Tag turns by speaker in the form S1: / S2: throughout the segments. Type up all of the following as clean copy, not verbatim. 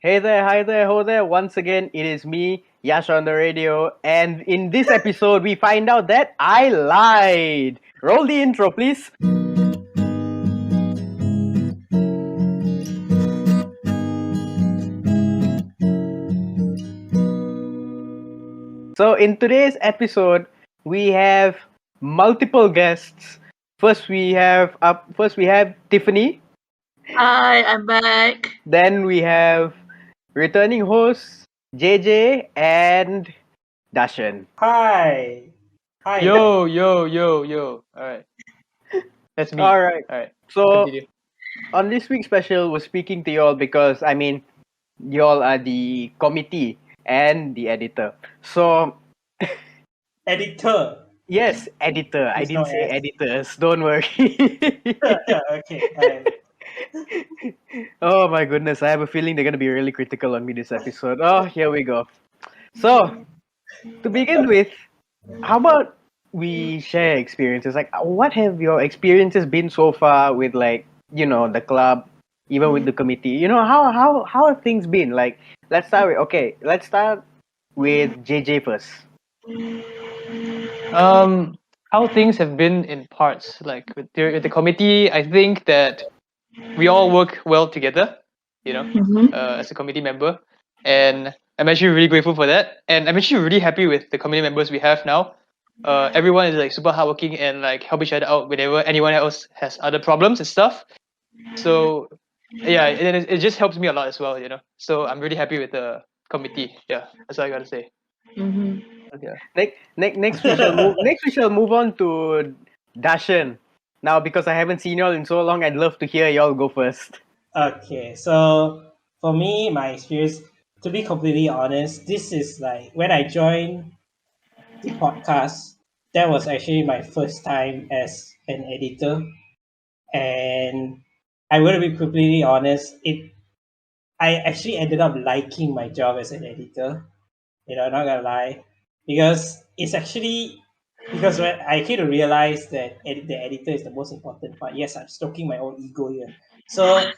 S1: Hey there, hi there, ho there. Once again, it is me, Yash on the radio. And in this episode, we find out that I lied. Roll the intro, please. So, in today's episode, we have multiple guests. First we have Tiffany.
S2: Hi, I'm back.
S1: Then we have returning hosts JJ and Dashan.
S3: Hi. Hi.
S4: Yo. All right. That's me.
S1: All right. So,
S4: Continue.
S1: on this week's special, we're speaking to y'all because, y'all are the committee and the editor. So,
S3: Editor.
S1: yes, editor. I
S3: There's
S1: didn't
S3: no
S1: say
S3: S.
S1: editors. Don't worry.
S3: Okay.
S1: Oh my goodness. I have a feeling they're going to be really critical on me this episode. Oh, here we go. So, to begin with, how about we share experiences? Like, what have your experiences been so far with, the club, even with the committee? How have things been? Like, let's start with JJ first.
S4: How things have been in parts, like with the committee, I think that we all work well together, as a committee member, and I'm actually really grateful for that, and I'm actually really happy with the committee members we have now. Everyone is like super hardworking and like help each other out whenever anyone else has other problems and stuff. So yeah, and it just helps me a lot as well, So I'm really happy with the committee. Yeah, that's all I gotta say. Yeah.
S1: Next we shall move on to Dashan. Now, because I haven't seen y'all in so long, I'd love to hear y'all go first.
S3: Okay. So for me, my experience, to be completely honest, this is like when I joined the podcast, that was actually my first time as an editor. And I'm gonna be completely honest, I actually ended up liking my job as an editor. Not gonna lie, because it's actually because when I came to realize that the editor is the most important part. Yes, I'm stoking my own ego here. So,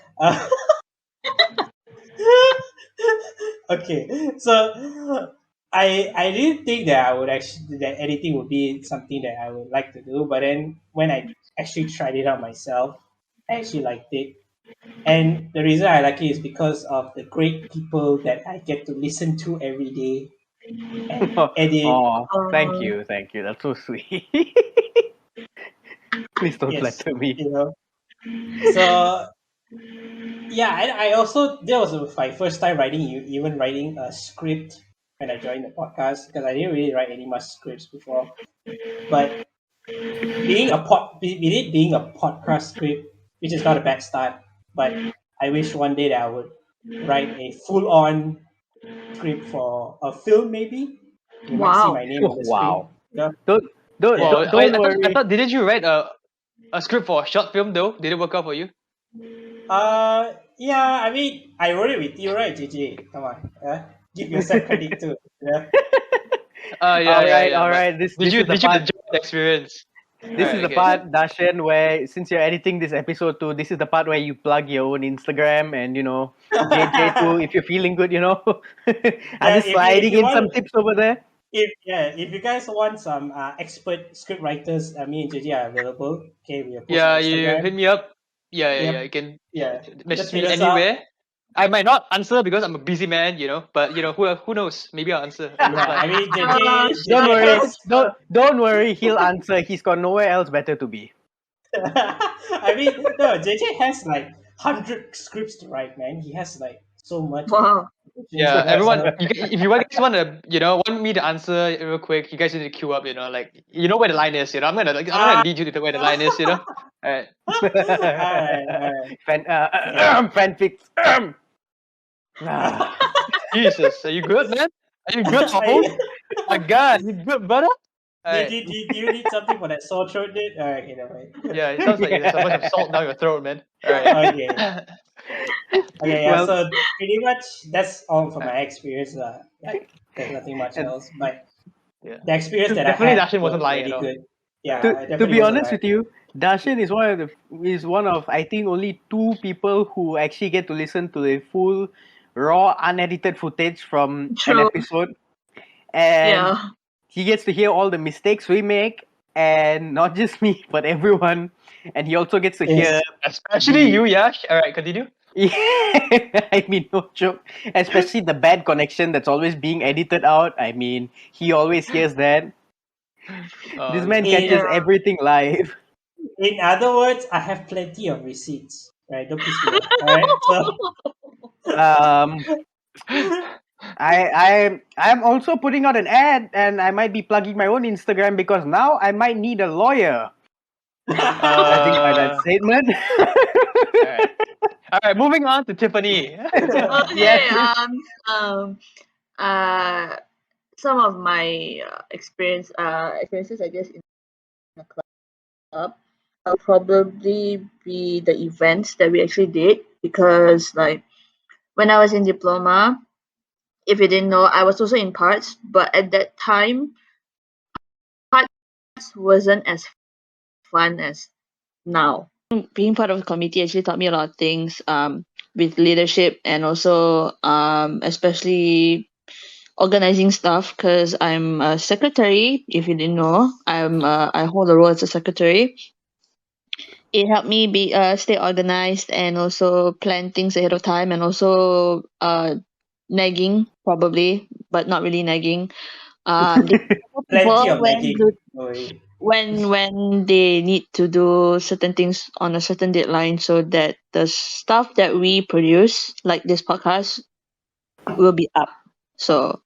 S3: okay, so I didn't think that I would actually that editing would be something that I would like to do, but then when I actually tried it out myself, I actually liked it. And the reason I like it is because of the great people that I get to listen to every day and edit.
S1: Oh, thank you. That's so sweet. Please don't
S3: Yes,
S1: flatter me.
S3: So yeah, I also that was my first time even writing a script when I joined the podcast, because I didn't really write any much scripts before. But being a podcast script, which is not a bad start, but I wish one day that I would write a full on script for a film. Maybe you might see
S2: Wow.
S3: my name on the
S1: Wow.
S3: screen.
S1: Don't worry.
S4: I thought didn't you write a script for a short film though? Did it work out for you?
S3: Yeah. I mean, I wrote it with you, right, JJ? Come on, give yourself credit too. Yeah.
S1: All right. This
S4: Did
S1: is
S4: you
S1: the
S4: enjoy
S1: part.
S4: the experience?
S1: This is the part, Dashan, where since you're editing this episode too, this is the part where you plug your own Instagram and JJ too. If you're feeling good, I'm just sliding in some tips over there.
S3: If you guys want some expert script writers, me and JJ are available. Okay, we are posting
S4: Yeah,
S3: on
S4: you
S3: Instagram.
S4: hit me up. Yeah.
S3: Yep.
S4: You can
S3: Just
S4: message me
S3: hit us up.
S4: anywhere. I might not answer because I'm a busy man, but who knows? Maybe I'll answer.
S3: Yeah, I mean, JJ,
S1: Don't worry.
S3: has-
S1: Don't worry. He'll answer. He's got nowhere else better to be.
S3: I mean, no, JJ has like 100 scripts to write, man. He has like so much.
S2: Wow.
S4: Yeah, everyone. If you guys want me to answer real quick, you guys need to queue up. Like where the line is. I'm gonna lead you to where the line is. All right.
S3: Alright.
S1: Fanfics.
S4: Jesus, are you good, man? Are you good, Paul? My God, you good, brother? All
S3: Do
S4: right.
S3: you need something for that sore throat, dude? Alright, okay, never mind.
S4: Yeah, it sounds like there's a bunch of salt down your throat, man. All right.
S3: Okay. Okay, yeah,
S1: Well-
S3: so pretty much that's all from my experience. Like, there's nothing much else. But
S4: Yeah.
S3: the experience that
S4: Definitely
S3: I had
S4: Dashin wasn't
S3: was
S4: lying
S3: really
S4: at all.
S3: good. Yeah, I
S1: To
S3: definitely
S1: be
S3: wasn't
S1: honest with you, Dashin is one of I think only two people who actually get to listen to the full raw, unedited footage from an
S2: True.
S1: episode, and
S2: Yeah.
S1: he gets to hear all the mistakes we make, and not just me, but everyone. And he also gets to hear,
S4: Especially
S1: the-
S4: you, Yash. All right, continue.
S1: I mean, no joke. Especially the bad connection that's always being edited out. I mean, he always hears that. This man
S3: yeah.
S1: catches everything live.
S3: In other words, I have plenty of receipts. Right? Don't piss me off. All right. So,
S1: Um, I'm also putting out an ad, and I might be plugging my own Instagram because now I might need a lawyer. Judging by that statement.
S4: All right, moving on to Tiffany.
S2: Okay.
S1: Yes.
S2: Some of my experiences, I guess, in the club, will probably be the events that we actually did, because like when I was in diploma, if you didn't know, I was also in parts, but at that time, parts wasn't as fun as now. Being part of the committee actually taught me a lot of things, with leadership, and also especially organizing stuff, because I'm a secretary. If you didn't know, I hold a role as a secretary. It helped me be stay organized and also plan things ahead of time, and also nagging probably, but not really nagging. They
S3: plenty
S2: people
S3: of nagging.
S2: when they need to do certain things on a certain deadline, so that the stuff that we produce, like this podcast, will be up. So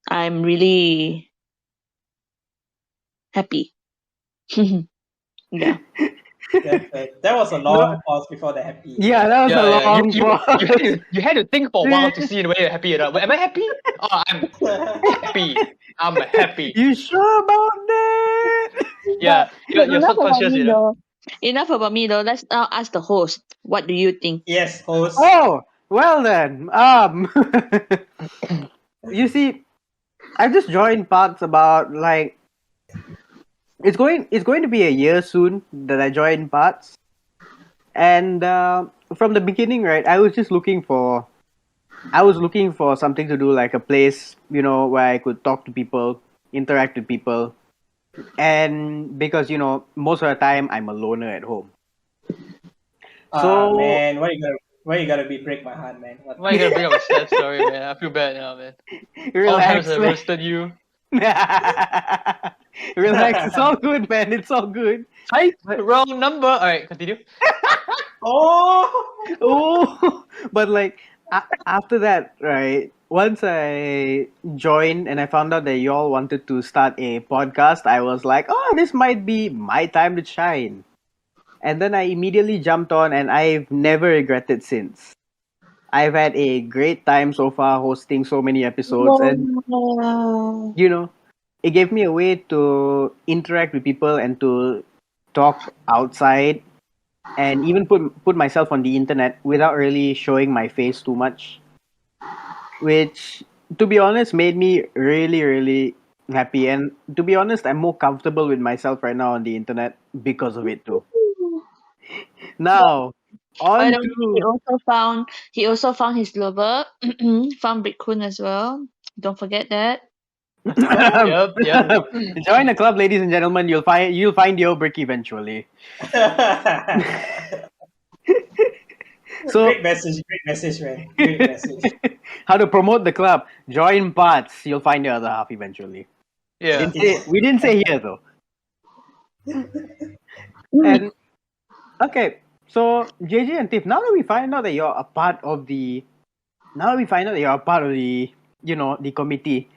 S2: I'm really happy. Yeah.
S3: That was a long pause before the happy.
S1: Yeah, that was a long pause.
S4: You had to think for a while to see whether you're happy or not. Am I happy? Oh, I'm happy. I'm happy.
S1: You sure about that?
S4: Yeah, you're
S2: Enough about
S4: subconscious,
S2: me
S4: you know.
S2: though. Enough about me though. Let's now ask the host. What do you think?
S3: Yes, host.
S1: Oh, well then. You see, I just joined parts about like it's going to be a year soon that I joined parts, and from the beginning, right, I was looking for something to do, like a place, where I could talk to people, interact with people, and because most of the time I'm a loner at home. So
S3: Man, why you gotta be break my heart, man? What
S4: Why you gotta bring up a sad story, man? I feel bad now, man. All
S1: relax,
S4: times I
S1: man.
S4: roasted you.
S1: Relax, it's all good, man. It's all good.
S4: Hi, wrong number. All right, continue.
S1: Oh, but like after that, right? Once I joined and I found out that y'all wanted to start a podcast, I was like, oh, this might be my time to shine. And then I immediately jumped on, and I've never regretted since. I've had a great time so far hosting so many episodes, and
S2: Wow.
S1: it gave me a way to interact with people and to talk outside, and even put myself on the internet without really showing my face too much, which, to be honest, made me really, really happy. And to be honest, I'm more comfortable with myself right now on the internet because of it too. Now,
S2: By
S1: on
S2: the way,
S1: to
S2: he also found his lover, found Bitcoin as well. Don't forget that.
S4: Yep.
S1: join the club, ladies and gentlemen. You'll find your brick eventually. So
S3: great message, man. Great message.
S1: how to promote the club? Join parts. You'll find the other half eventually.
S4: Yeah.
S1: We didn't say here though. And okay, so JJ and Tiff, now that we find out that you're a part of the, the committee,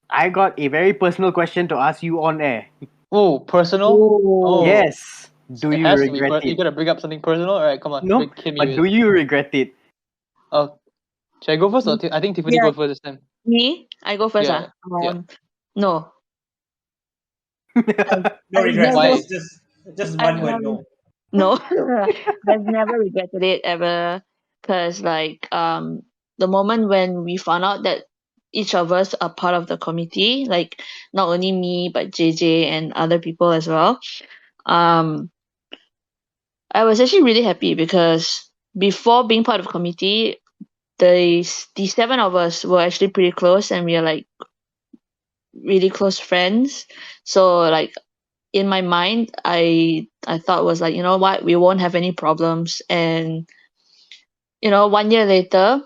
S1: I got a very personal question to ask you on air.
S4: Oh, personal. Oh.
S1: Yes. Do
S4: It
S1: you
S4: has to be.
S1: regret
S4: You
S1: it?
S4: gotta bring up something personal. All right, come on.
S1: No,
S4: hit me
S1: but
S4: with
S1: do
S4: it.
S1: you regret it?
S4: Oh, should I go first, or I think Tiffany
S2: Yeah.
S4: go first this time.
S2: Me? I go first.
S4: Yeah, yeah.
S2: No.
S3: No regrets.
S4: Why?
S3: Just one word, no.
S2: No. I've never regretted it ever, because like the moment when we found out that each of us are part of the committee, like not only me but JJ and other people as well, um I was actually really happy, because before being part of the committee, the 7 of us were actually pretty close, and we are like really close friends. So like in my mind, I thought was like, you know what, we won't have any problems. And 1 year later,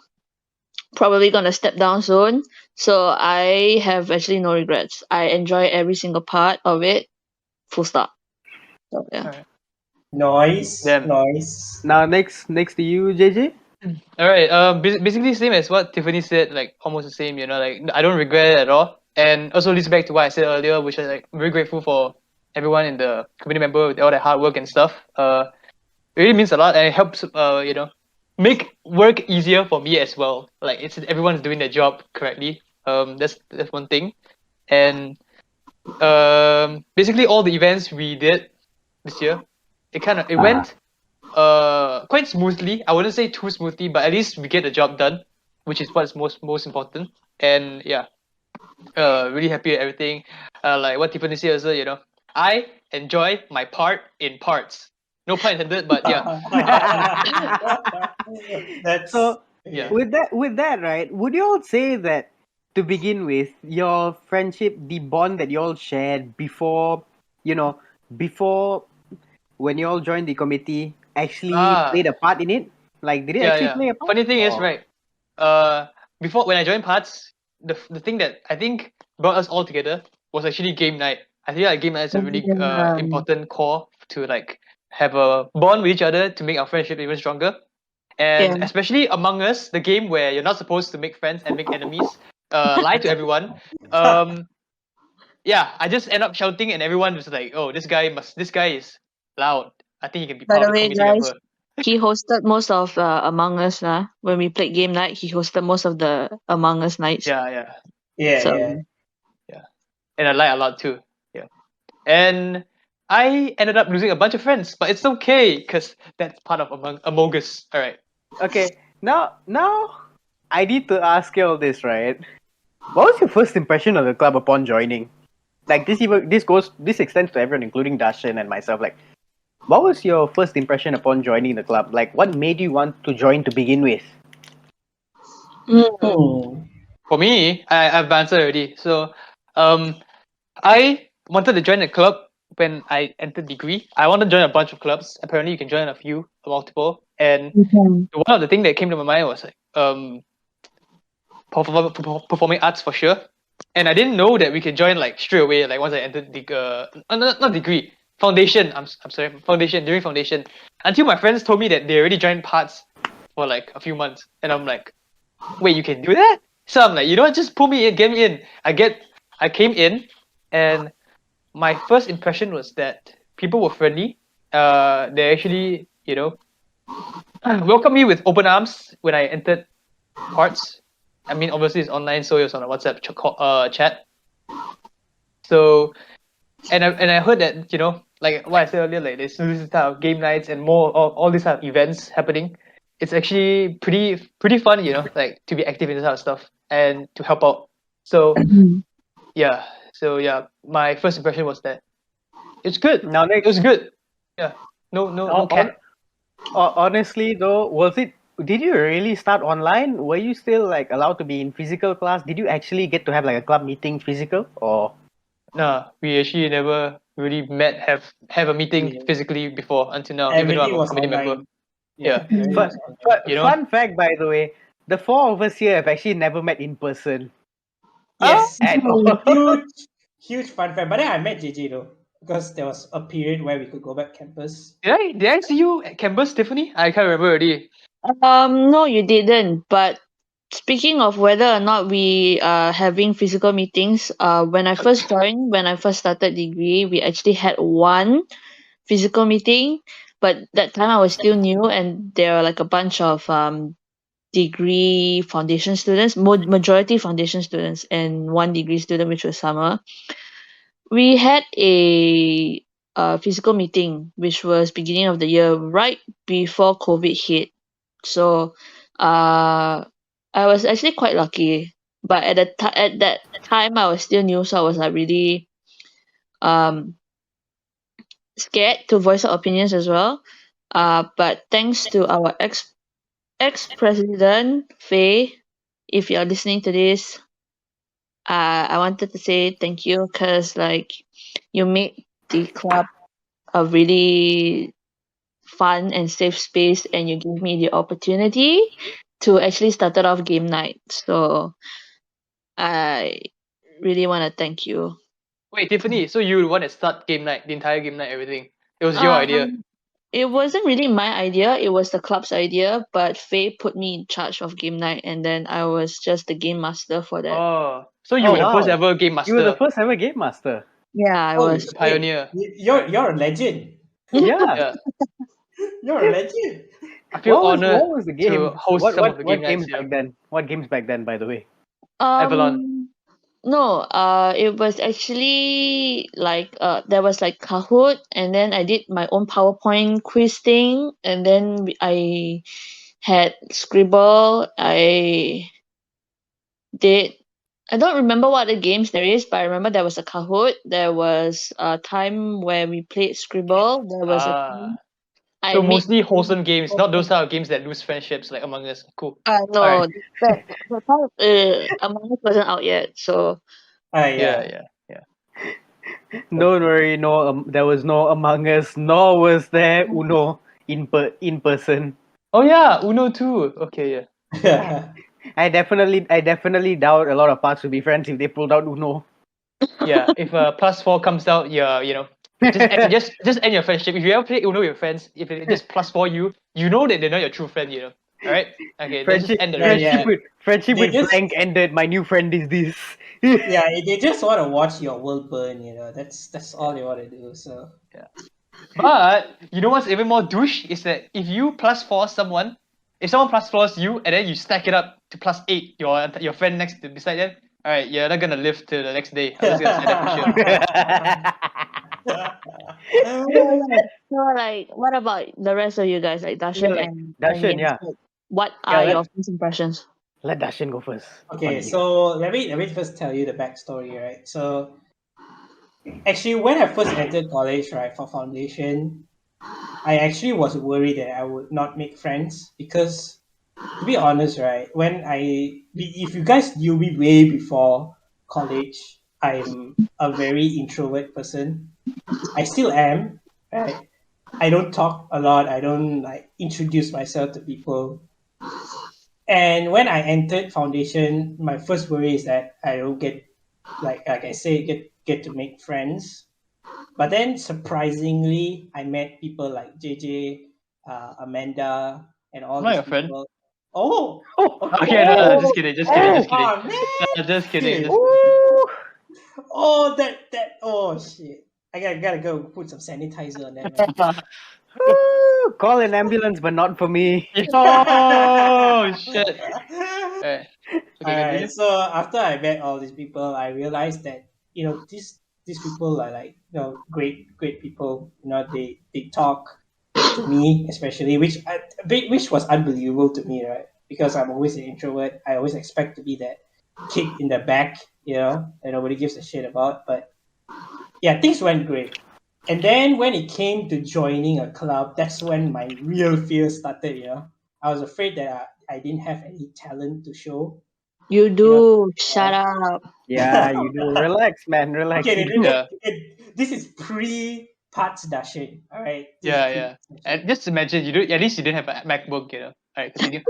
S2: probably gonna step down soon. So I have actually no regrets. I enjoy every single part of it. Full stop. So yeah.
S4: Alright.
S3: Noise,
S4: Then
S3: noise.
S1: Now next to you, JJ.
S4: all right. Basically same as what Tiffany said. Like almost the same. Like I don't regret it at all. And also leads back to what I said earlier, which is like very grateful for everyone in the community member with all their hard work and stuff. It really means a lot, and it helps. Make work easier for me as well. Like it's everyone's doing their job correctly. That's one thing. And basically all the events we did this year, it went quite smoothly. I wouldn't say too smoothly, but at least we get the job done, which is what's most important. And yeah, really happy with everything. Like what Tiffany said also, I enjoy my part in parts. No pun intended, but yeah.
S3: That's
S1: So
S4: Yeah.
S1: with that, right? Would you all say that to begin with, your friendship, the bond that you all shared before, before when you all joined the committee, actually played a part in it? Like, did it
S4: Yeah,
S1: actually
S4: yeah.
S1: play a part?
S4: Funny thing is,
S1: Or-
S4: right? Before when I joined parts, the thing that I think brought us all together was actually game night. I feel like game night is a really important core to like have a bond with each other to make our friendship even stronger. And
S2: Yeah.
S4: especially Among Us, the game where you're not supposed to make friends and make enemies, lie to everyone. Um, yeah, I just end up shouting, and everyone was like, "Oh, this guy is loud. I think he can be
S2: By
S4: part
S2: the
S4: of the
S2: way,
S4: committee
S2: guys,
S4: member."
S2: he hosted most of Among Us when we played game night. He hosted most of the Among Us nights.
S4: Yeah, yeah,
S3: yeah,
S2: So
S3: yeah.
S4: yeah. And I like a lot too. Yeah. And I ended up losing a bunch of friends, but it's okay because that's part of Among Us. All right.
S1: Okay, now I need to ask you all this, right? What was your first impression of the club upon joining? Like this extends to everyone, including Darshan and myself. Like, what was your first impression upon joining the club? Like, what made you want to join to begin with?
S3: Hmm.
S4: For me, I've answered already. So, I wanted to join a club when I entered degree. I wanted to join a bunch of clubs. Apparently, you can join a few, multiple. And one of the things that came to my mind was like performing arts for sure. And I didn't know that we can join like straight away. Like once I entered not degree, foundation. I'm sorry, foundation during foundation. Until my friends told me that they already joined parts for like a few months, and I'm like, wait, you can do that? So I'm like, just pull me in, get me in. I came in, and my first impression was that people were friendly. They actually, welcomed me with open arms when I entered parts. I mean, obviously it's online, so it was on a WhatsApp chat. So, and I heard that like what I said earlier, like there's this type of game nights and more all these type of events happening. It's actually pretty fun, like to be active in this type of stuff and to help out. So yeah, my first impression was that it's good.
S1: Now,
S4: It was good. Yeah, no cat.
S1: honestly though, did you really start online? Were you still like allowed to be in physical class? Did you actually get to have like a club meeting physical or?
S4: Nah, we actually never really have a meeting
S3: Yeah.
S4: physically before until now, even though I'm
S3: Everything
S4: a
S3: was
S4: committee member.
S3: online.
S4: Yeah.
S3: Everything
S1: Fun,
S3: was online.
S1: fun fact, by the way, the four of us here have actually never met in person
S3: Yes.
S1: at all.
S3: Huge fun fact. But then I met JJ though, because there was a period where we could go back campus.
S4: Did I see you at campus, Tiffany? I can't remember already.
S2: no, you didn't. But speaking of whether or not we are having physical meetings, when I first joined, when I first started degree, we actually had one physical meeting. But that time I was still new, and there were like a bunch of degree foundation students, majority foundation students, and one degree student, which was Summer. We had a physical meeting, which was beginning of the year, right before COVID hit. So, I was actually quite lucky. But at that time, I was still new, so I was like really um scared to voice our opinions as well. But thanks to our ex-president Faye, if you're listening to this, I wanted to say thank you because like you made the club a really fun and safe space, and you gave me the opportunity to actually start off game night. So I really want to thank you.
S4: Wait, Tiffany, so you want to start game night, the entire game night, everything? It was your idea.
S2: It wasn't really my idea, it was the club's idea, but Faye put me in charge of game night, and then I was just the game master for that.
S4: Oh, so you were the first ever game master.
S1: You were the first ever game master.
S2: Yeah, I
S3: Holy
S2: was.
S3: shit.
S4: Pioneer.
S3: You're a legend.
S1: Yeah.
S4: Yeah.
S3: You're a legend.
S4: I feel honored
S1: what was the game?
S4: to host some of the game
S1: what games
S4: nights.
S1: back then? What games back then, by the way?
S4: Avalon.
S2: No, it was actually like there was like Kahoot, and then I did my own PowerPoint quiz thing, and then I had Scribble. I don't remember what other games there is, but I remember there was a Kahoot. There was a time where we played Scribble. There was a time I
S4: So
S2: made
S4: mostly wholesome games, not those type of games that lose friendships like Among Us. Cool.
S2: no,
S4: Alright.
S2: that time Among Us wasn't out yet, so
S4: Yeah.
S1: Don't worry, no, there was no Among Us, nor was there Uno in person.
S4: Oh yeah, Uno too. Okay, yeah.
S1: I definitely doubt a lot of parts would be friends if they pulled out Uno.
S4: Yeah. If +4 comes out, yeah, you know, just end your friendship. If you ever play Uno with your friends, if it just +4 you know that they're not your true friend, you know. Alright? Okay, let's just end the relationship.
S1: Friendship
S3: They
S1: with
S3: just-
S1: blank ended. My new friend is this.
S3: Yeah, they just want to watch your world burn, you know. That's all they want to do. So
S4: But you know what's even more douche is that if you +4 someone, if someone +4s you and then you stack it up to +8 your friend next to beside them, alright, you're not gonna live till the next day. I'm just gonna say that for sure.
S2: so like what about the rest of you guys, like Darshan
S1: like,
S2: and
S1: Darshan,
S2: Yanis?
S1: yeah.
S2: Like, what are
S3: Yeah,
S2: your first impressions?
S1: Let Darshan go first.
S3: okay, so let me first tell you the backstory, right? So actually, when I first entered college, right, for foundation, I actually was worried that I would not make friends because, to be honest, right, if you guys knew me way before college, I'm a very introvert person. I still am, right? I don't talk a lot. I don't like introduce myself to people. And when I entered foundation, my first worry is that I don't get, like I say, get to make friends. But then surprisingly, I met people like JJ, Amanda, and all
S4: Not
S3: these
S4: your friend.
S3: people. Oh,
S4: Okay, no, just kidding.
S3: Oh, man.
S4: Just kidding.
S3: Oh, that. Oh shit! I gotta go put some sanitizer on that. Man.
S1: Ooh, call an ambulance, but not for me.
S4: Oh shit. Alright. Okay,
S3: Alright,
S4: continue.
S3: so after I met all these people, I realized that these people are like great people. You know, they talk to me, especially which was unbelievable to me, right? Because I'm always an introvert. I always expect to be that kid in the back, that nobody gives a shit about. But yeah, things went great. And then when it came to joining a club, that's when my real fear started. I was afraid that I didn't have any talent to show.
S2: You do. Shut up.
S1: Yeah, you do. Relax, man. Relax.
S3: Okay,
S1: You do.
S4: Yeah.
S3: this is pre-parts Dashin, all right?
S4: Yeah. And just imagine at least you didn't have a MacBook, you know. Alright, continue.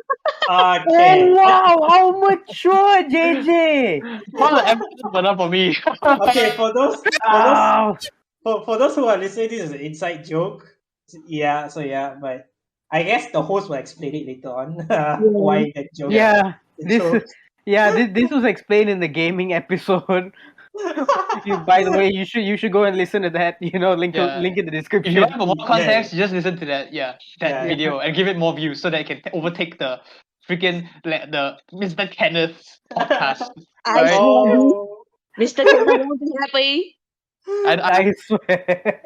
S3: Okay.
S1: Oh, wow, how mature, JJ.
S4: All the episodes were not for me.
S3: Okay, for those
S1: Wow.
S3: for those who are listening, this is an inside joke. Yeah, but I guess the host will explain it later on why that joke.
S1: Yeah,
S3: the joke.
S1: this was explained in the gaming episode. By the way, you should go and listen to that. Link
S4: Yeah.
S1: link in the
S4: If you
S1: description.
S4: want for more context, you just listen to that video and give it more views so that it can overtake the freaking the Mr. Kenneth podcast.
S2: I
S4: Alright?
S3: Oh.
S2: Mr. Kenneth won't be happy.
S1: I swear.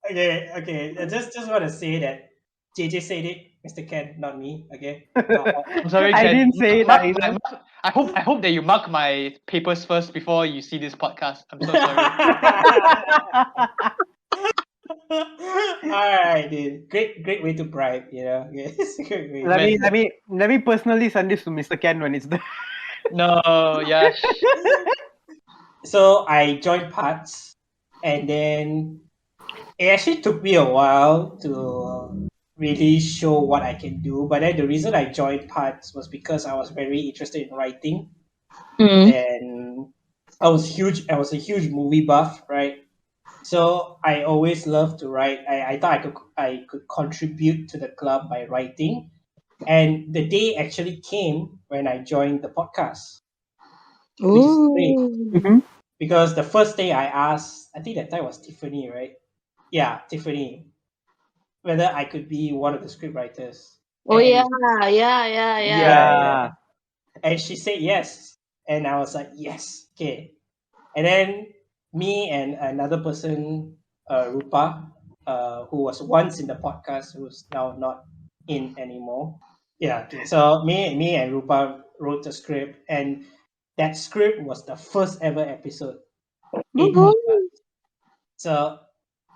S3: Okay. I just want to say that JJ said it, Mr. Ken, not me. Okay.
S4: I'm sorry,
S1: I
S4: Ken.
S1: didn't say it
S4: Mark-
S1: either.
S4: I hope that you mark my papers first before you see this podcast. I'm so sorry.
S3: Alright, dude. Great way to bribe, you know. It's a great way.
S1: Let me personally send this to Mr. Ken when it's done.
S4: No, Yash.
S3: So I joined parts, and then it actually took me a while to really show what I can do. But then the reason I joined parts was because I was very interested in writing,
S2: Mm.
S3: and I was huge. I was a huge movie buff, right? So I always loved to write. I thought I could contribute to the club by writing. And the day actually came when I joined the podcast, which is great
S2: Ooh.
S1: Mhm.
S3: because the first day I asked, I think that time was Tiffany, right? Yeah, Tiffany, whether I could be one of the script writers.
S2: Oh yeah,
S3: And
S2: yeah.
S3: yeah, yeah.
S1: Yeah.
S3: And she said yes. And I was like, yes, okay. And then me and another person, Rupa, who was once in the podcast, who's now not in anymore. Yeah, okay. So me and Rupa wrote the script, and that script was the first ever episode in
S2: Woohoo.
S3: podcast. So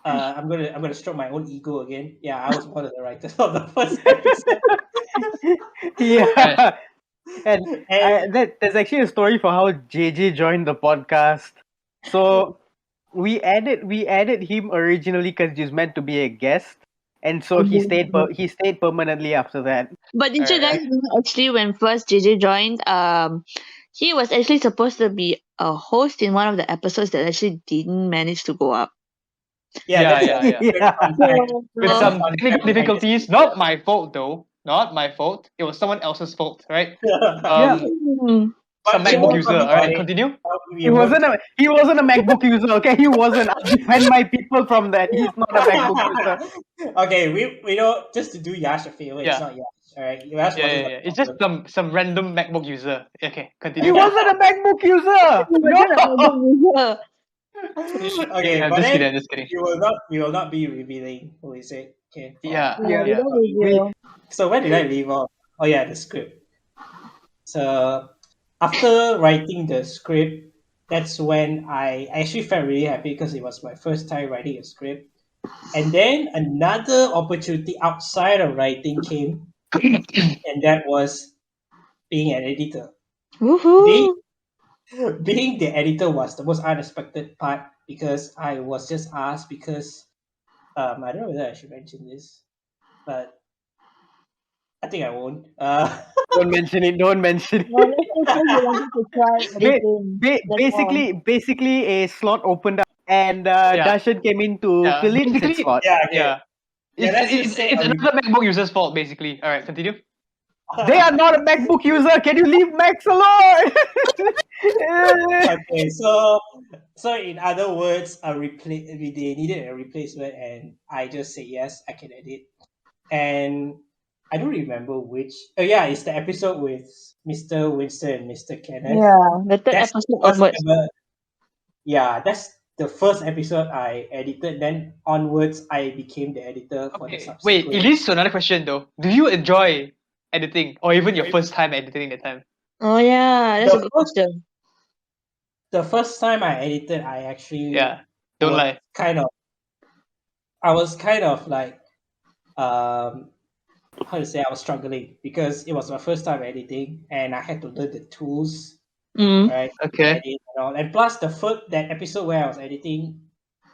S3: I'm gonna stroke my own ego again. Yeah, I was one of the writers of the first episode.
S1: Yeah. And
S3: And
S1: there's actually a story for how JJ joined the podcast. So we added him originally because he was meant to be a guest, and so he stayed permanently after that.
S2: But did you guys
S4: Alright.
S2: know actually when first JJ joined, he was actually supposed to be a host in one of the episodes that actually didn't manage to go up.
S3: yeah,
S4: Yeah.
S3: very fun fact.
S4: With
S3: That's a
S4: some
S3: fun
S4: technical
S3: fact behind the
S4: difficulties. Not my fault though. Not my fault. It was someone else's fault, right?
S1: Yeah.
S2: Mm.
S4: Some
S3: But you
S4: MacBook
S3: won't
S4: user.
S3: talk about
S4: Alright,
S3: it.
S4: continue.
S3: We
S1: He
S3: won't.
S1: wasn't a MacBook user, okay? He wasn't. I defend my people from that. He's not a MacBook user.
S3: Okay, we know, just to do Yash a favor. It's
S4: Yeah.
S3: not Yash. All right, Yash wasn't the
S4: It's just
S3: problem.
S4: some random MacBook user. Okay,
S1: He
S4: continue.
S1: wasn't a MacBook user.
S2: He
S1: No.
S2: wasn't a MacBook user.
S3: Okay,
S4: I'm
S3: but
S4: just
S3: then
S4: kidding. I'm just kidding.
S3: we will not be revealing who is it. Okay.
S4: Yeah.
S2: Yeah, we
S1: Yeah.
S2: don't reveal.
S3: So where did I leave off? Oh yeah, the script. So after writing the script, that's when I actually felt really happy because it was my first time writing a script. And then another opportunity outside of writing came, and that was being an editor. Being,
S2: Woohoo.
S3: being the editor was the most unexpected part because I was just asked because I don't know whether I should mention this, but I think I won't.
S1: Don't mention it. Don't mention it.
S2: Well, let's just say you wanted to try editing. That's all.
S1: Basically, a slot opened up, and
S4: Yeah.
S1: Darshan came in to
S4: Yeah.
S1: fill in said
S4: Basically,
S1: slot.
S3: Yeah, okay.
S4: yeah.
S3: Yeah, let's just say
S4: It's another MacBook user's fault, basically. Alright, continue.
S1: They are not a MacBook user. Can you leave Macs alone?
S3: Okay, so in other words, they needed a replacement, and I just said yes, I can edit. And I don't remember which. Oh yeah, it's the episode with Mr. Winston and Mr. Kenneth.
S2: Yeah, the third
S3: That's the
S2: episode
S3: first
S2: onwards.
S3: ever. Yeah, that's the first episode I edited. Then onwards, I became the editor for the
S4: Okay.
S3: subsequent.
S4: Wait, it leads to another question though. Do you enjoy editing, or even your first time editing that time?
S2: Oh yeah, that's a
S3: The
S2: good
S3: first,
S2: question.
S3: the first time I edited, I actually
S4: Yeah. Don't
S3: was
S4: lie.
S3: I was kind of like how to say, I was struggling because it was my first time editing and I had to learn the tools,
S2: Mm.
S3: right? to
S4: Okay.
S3: edit and all. And plus that episode where I was editing,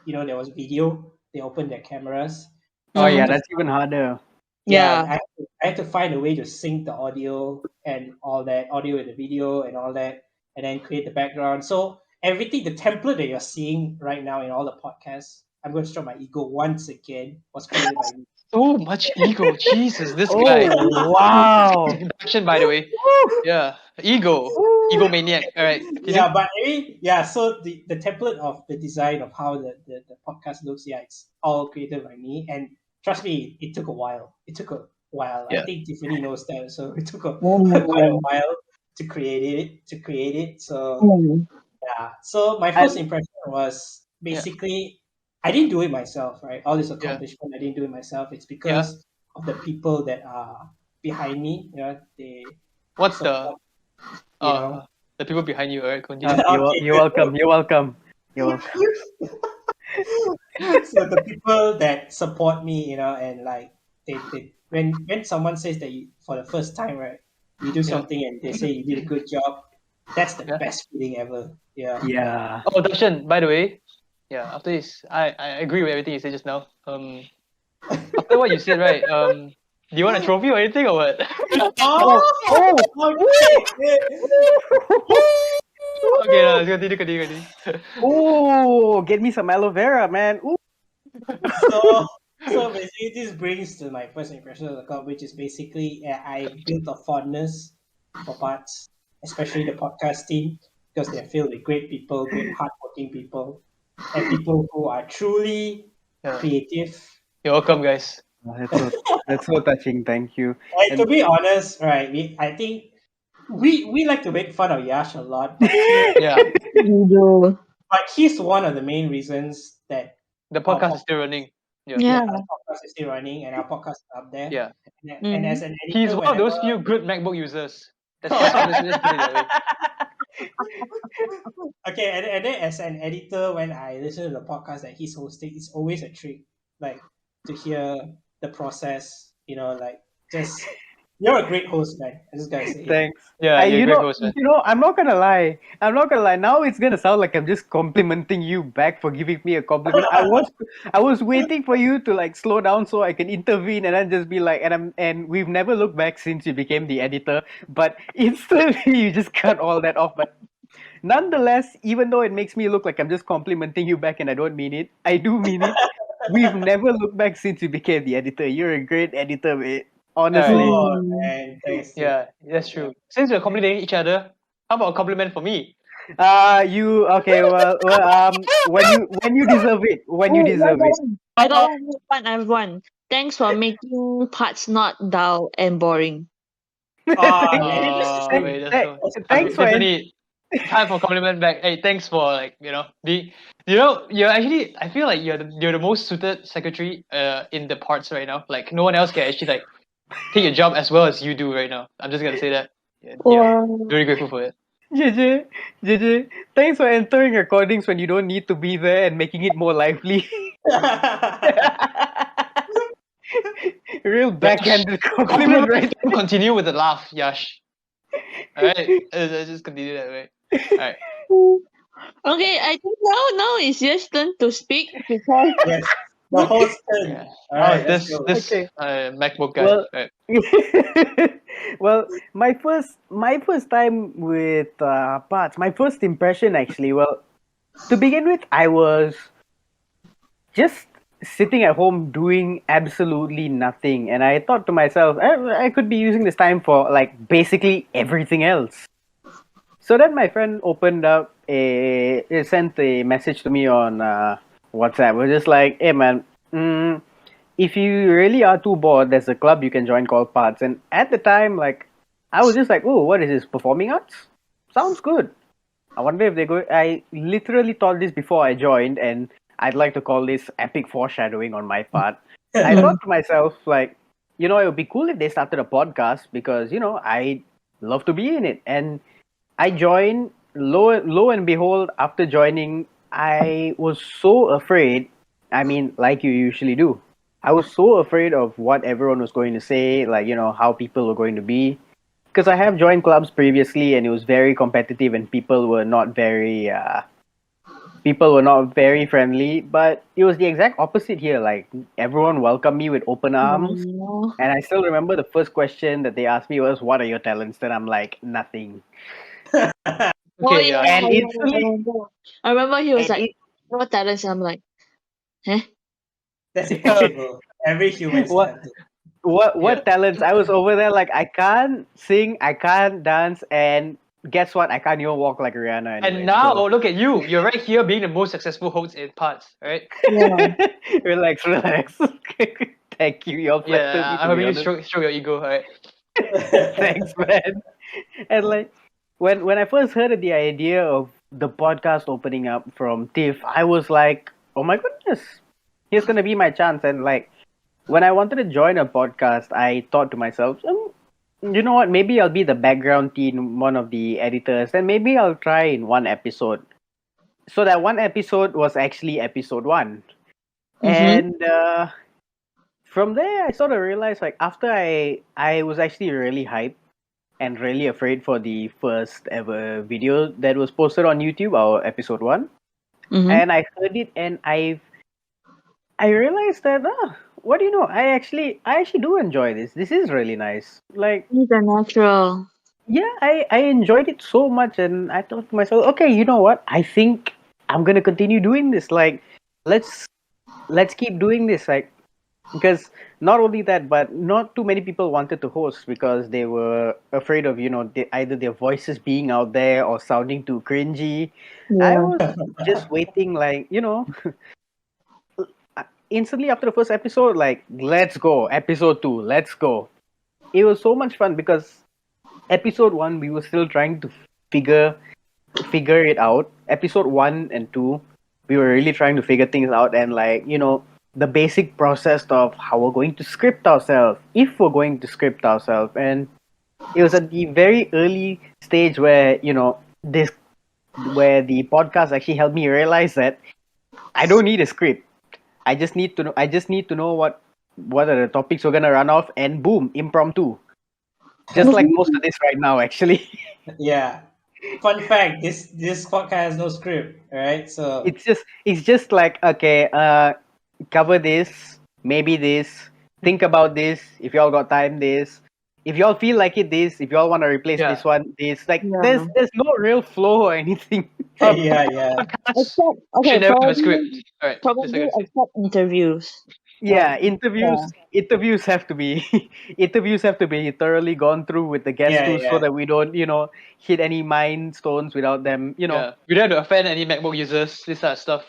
S3: there was video. They opened their cameras.
S1: Oh yeah,
S2: Mhm.
S1: that's even harder.
S2: Yeah.
S3: I had to find a way to sync the audio and all that, audio and the video and all that, and then create the background. So everything, the template that you're seeing right now in all the podcasts, I'm going to stroke my ego once again, was created by me.
S4: So much ego. Jesus, this
S1: Oh
S4: guy.
S1: wow.
S4: Introduction, by the way. Yeah. Ego maniac. Alright, continue.
S3: Yeah, but so the template of the design of how the podcast looks, it's all created by me. And trust me, it took a while. I
S4: Yeah.
S3: think Tiffany knows that. So it took
S2: Mm.
S3: quite a while to create it. So
S2: Mm.
S3: yeah. So my first impression was basically I didn't do it myself, right? All this accomplishment, I didn't do it myself. It's because of the people that are behind me. They
S4: What's
S3: support,
S4: the people behind you, alright, continue.
S3: Okay.
S1: You're welcome. You're welcome. You're welcome.
S3: So the people that support me, and like they when someone says that for the first time, right, you do
S4: Yeah.
S3: something and they say you did a good job, that's the
S4: Yeah.
S3: best feeling ever. Yeah.
S1: Yeah.
S4: Oh, Darshan, by the way, yeah, after this, I agree with everything you said just now. After what you said, right? Do you want a trophy or anything or what?
S1: Oh, oh,
S3: Okay.
S4: Okay, let's continue.
S1: oh, get me some aloe vera, man. Ooh.
S3: So, so basically, this brings to my first impression of the club, which is basically I built a fondness for parts, especially the podcast team, because they're filled with great people, great hardworking people, and people who are truly
S4: Yeah.
S3: creative.
S4: You're welcome, guys.
S1: Oh, that's so touching. Thank you.
S3: Like, to
S1: And
S3: be honest, right? I think we like to make fun of Yash a lot, but
S4: Yeah,
S2: You do.
S3: he's one of the main reasons that
S4: the
S3: our
S4: podcast is still running. Yeah,
S3: yeah,
S2: Yeah.
S3: our podcast is still running and our podcast is up there.
S4: yeah.
S3: And as
S2: Mm.
S3: an
S4: He's
S3: editor,
S4: one of
S3: whenever
S4: those few good MacBook users. Let's put it that way.
S3: okay, and then as an editor, when I listen to the podcast that he's hosting, it's always a treat, like to hear the process. Like just you're a great host, man. I just gotta say it.
S1: thanks.
S4: Yeah,
S1: I,
S4: you're a
S1: you
S4: great
S1: know,
S4: host, man.
S1: you know, I'm not gonna lie. I'm not gonna lie. Now it's gonna sound like I'm just complimenting you back for giving me a compliment. I was waiting for you to like slow down so I can intervene and then just be like, and we've never looked back since you became the editor. But instantly you just cut all that off. But nonetheless, even though it makes me look like I'm just complimenting you back and I don't mean it, I do mean it. We've never looked back since you became the editor. You're a great editor, mate. Honestly.
S3: Oh
S2: Mm.
S3: man, thanks, dude.
S4: Yeah, that's true. Since we're complimenting each other, how about a compliment for me?
S1: You okay? When you deserve it, when you
S2: Oh,
S1: deserve it.
S2: I got one. I have one. Thanks for making parts not dull and boring.
S3: Oh
S1: Thank,
S3: man, this is
S1: thank,
S3: true.
S4: Wait, that's
S1: thank,
S4: so.
S3: That's
S1: thanks
S3: true.
S1: for
S4: Tiffany, time for compliment back. Hey, thanks for like being. You're actually. I feel like you're the most suited secretary in the parts right now. Like no one else can actually like take your job as well as you do right now. I'm just gonna say that. Yeah,
S2: Wow.
S4: very grateful for it.
S1: JJ. JJ, thanks for entering recordings when you don't need to be there and making it more lively. Real backhanded compliment,
S4: Compliment.
S1: right?
S4: Don't continue with the laugh, Yash. All right, let's just continue that way. All right.
S2: Okay, I think now it's your turn to speak because
S3: Yes, the host
S4: Yeah.
S3: turn. All
S4: Oh,
S3: right, let's go.
S4: this
S1: Okay.
S4: MacBook guy.
S1: Well,
S4: Right.
S1: well, my first time with parts, my first impression actually. Well, to begin with, I was just sitting at home doing absolutely nothing, and I thought to myself, I could be using this time for like basically everything else. So then my friend opened up sent a message to me on WhatsApp. We're just like, hey man, if you really are too bored, there's a club you can join called Parts. And at the time, like, I was just like, oh, what is this? Performing arts? Sounds good. I wonder if they go. I literally thought this before I joined, and I'd like to call this epic foreshadowing on my part. I thought to myself, like, it would be cool if they started a podcast because, I love to be in it. And I joined. Lo and behold, after joining, I was so afraid. I mean, like you usually do. I was so afraid of what everyone was going to say, like, how people were going to be. Because I have joined clubs previously and it was very competitive and people were not very friendly. But it was the exact opposite here. Like, everyone welcomed me with open arms.
S2: Wow.
S1: And I still remember the first question that they asked me was, "What are your talents?" Then I'm like, "Nothing."
S2: Oh
S4: Okay,
S2: yeah,
S4: yeah.
S1: And
S2: I
S1: instantly,
S2: remember. I remember he was
S1: and
S2: like, "No talents." I'm like, "Huh?"
S3: That's impossible. Every human's
S1: what
S3: talented.
S4: Yeah.
S1: what talents? I was over there like I can't sing, I can't dance, and guess what? I can't even walk like Rihanna
S4: And
S1: anyway.
S4: now,
S1: So
S4: look at you. You're right here being the most successful host in parts, right?
S2: Yeah.
S1: relax, relax. Thank you. You all flattered
S4: Yeah,
S1: me,
S4: I'm
S1: to be
S4: having you
S1: honest.
S4: show your ego, right?
S1: Thanks, man. And like when I first heard of the idea of the podcast opening up from Tiff, I was like, oh my goodness, here's gonna be my chance. And like when I wanted to join a podcast, I thought to myself, you know what? Maybe I'll be the background team, one of the editors, and maybe I'll try in one episode. so that one episode was actually episode 1.
S2: Mhm.
S1: And from there I sort of realized, like, after I was actually really hyped and really afraid for the first ever video that was posted on YouTube, our episode 1.
S2: Mhm.
S1: And I heard it, and I realized that, what do you know, I actually do enjoy this. This is really nice. Like,
S2: These are natural.
S1: yeah, I enjoyed it so much, and I thought to myself, okay, you know what, I think I'm gonna continue doing this. Like, let's keep doing this. Like, because not only that, but not too many people wanted to host because they were afraid of, either their voices being out there or sounding too cringy. I
S2: Yeah.
S1: was just waiting, like, instantly after the first episode, like, let's go, episode 2, let's go. It was so much fun because episode 1 we were still trying to figure figure it out. Episode 1 and 2, we were really trying to figure things out, and, like, the basic process of how we're going to script ourselves, if we're going to script ourselves. And it was at the very early stage where, this where the podcast actually helped me realize that I don't need a script. I just need to know what are the topics we're gonna run off, and boom, impromptu. Just like most of this right now, actually.
S3: Yeah. Fun fact: this podcast has no script, right? So
S1: It's just like, okay, cover this, maybe this, think about this, if y'all got time, this, if y'all feel like it, this, if y'all want to replace
S4: Yeah.
S1: this one, this. Like,
S2: Yeah.
S1: there's no real flow or anything.
S3: yeah.
S2: Except
S4: Should never have a
S2: probably
S4: script. All right. Just like
S2: probably
S4: I say.
S2: except interviews.
S1: Yeah,
S2: Yeah.
S1: interviews have to be interviews have to be thoroughly gone through with the guests too, so
S3: Yeah.
S1: that we don't, hit any milestones without them,
S4: Yeah. We don't have to offend any MacBook users. This kind of stuff.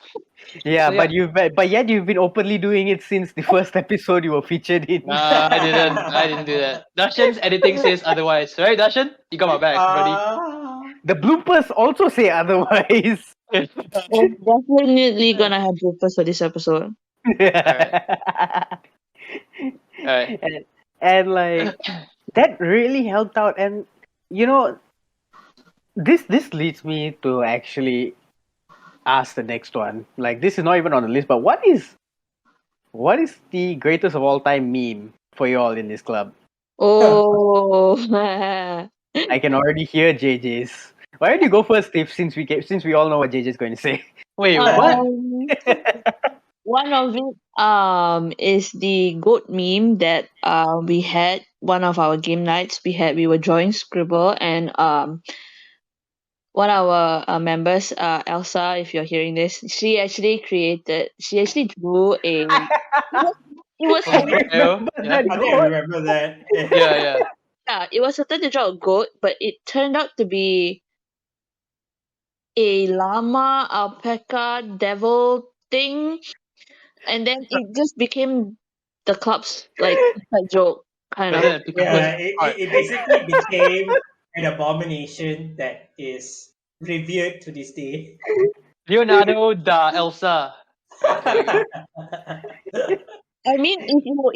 S1: Yeah,
S4: So, yeah.
S1: but yet you've been openly doing it since the first episode you were featured in.
S4: Nah, I didn't do that. Darshan's editing says otherwise, right, Darshan? You got my back, buddy.
S1: The bloopers also say otherwise.
S2: We're definitely gonna have bloopers for this episode.
S4: Alright.
S1: and like, that really helped out. And this leads me to actually ask the next one. Like, this is not even on the list, but what is the greatest of all time meme for you all in this club?
S2: Oh.
S1: I can already hear JJ's. Why don't you go first, Steve? Since we all know what JJ's going to say.
S4: Wait, what?
S2: One of it is the goat meme that we had one of our game nights. We were drawing Scribble, and one of our members, Elsa, if you're hearing this, she actually drew a. It was
S4: Oh, yeah.
S3: I think I remember that.
S4: Yeah.
S2: yeah, it was attempted to draw a goat, but it turned out to be a llama, alpaca, devil thing, and then it just became the club's like inside joke kind of.
S3: Yeah, it basically became an abomination that is revered to this day.
S4: Leonardo da Elsa. Right, there we go.
S2: I mean,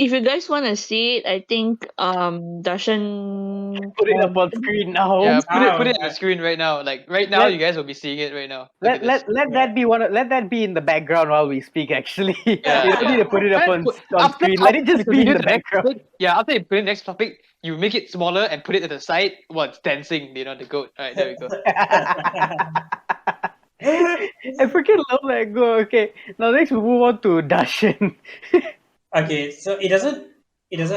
S2: if you guys want to see it, I think Darshan
S1: Put it up on screen now.
S4: Yeah, put it on the screen right now. Like right now, you guys will be seeing it right now. Look
S1: Let
S4: at this.
S1: let that be in the background while we speak. Actually,
S4: Yeah.
S1: you don't need to put it up on
S4: After-
S1: screen. Let it just
S4: after
S1: be in
S4: you
S1: the
S4: do next
S1: background.
S4: topic- Yeah, after you put in the next topic, you make it smaller and put it at the side. It's dancing, the goat. Alright, there we go.
S1: I freaking love that go. Okay, now next we move on to Darshan.
S3: Okay, so it doesn't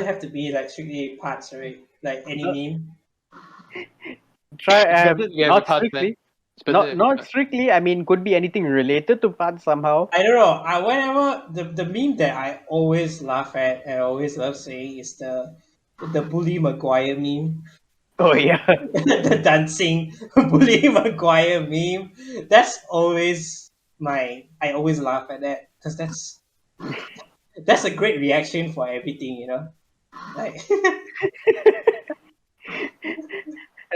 S3: have to be like strictly parts, right? Like any meme.
S1: Try
S4: Yeah,
S1: not
S4: parts,
S1: strictly.
S4: man.
S1: Not strictly. I mean, could be anything related to parts somehow.
S3: I don't know. Whenever the meme that I always laugh at and always love saying is the Bully Maguire meme.
S1: Oh yeah.
S3: The dancing Bully Maguire meme. That's always I always laugh at that because that's a great reaction for everything, Like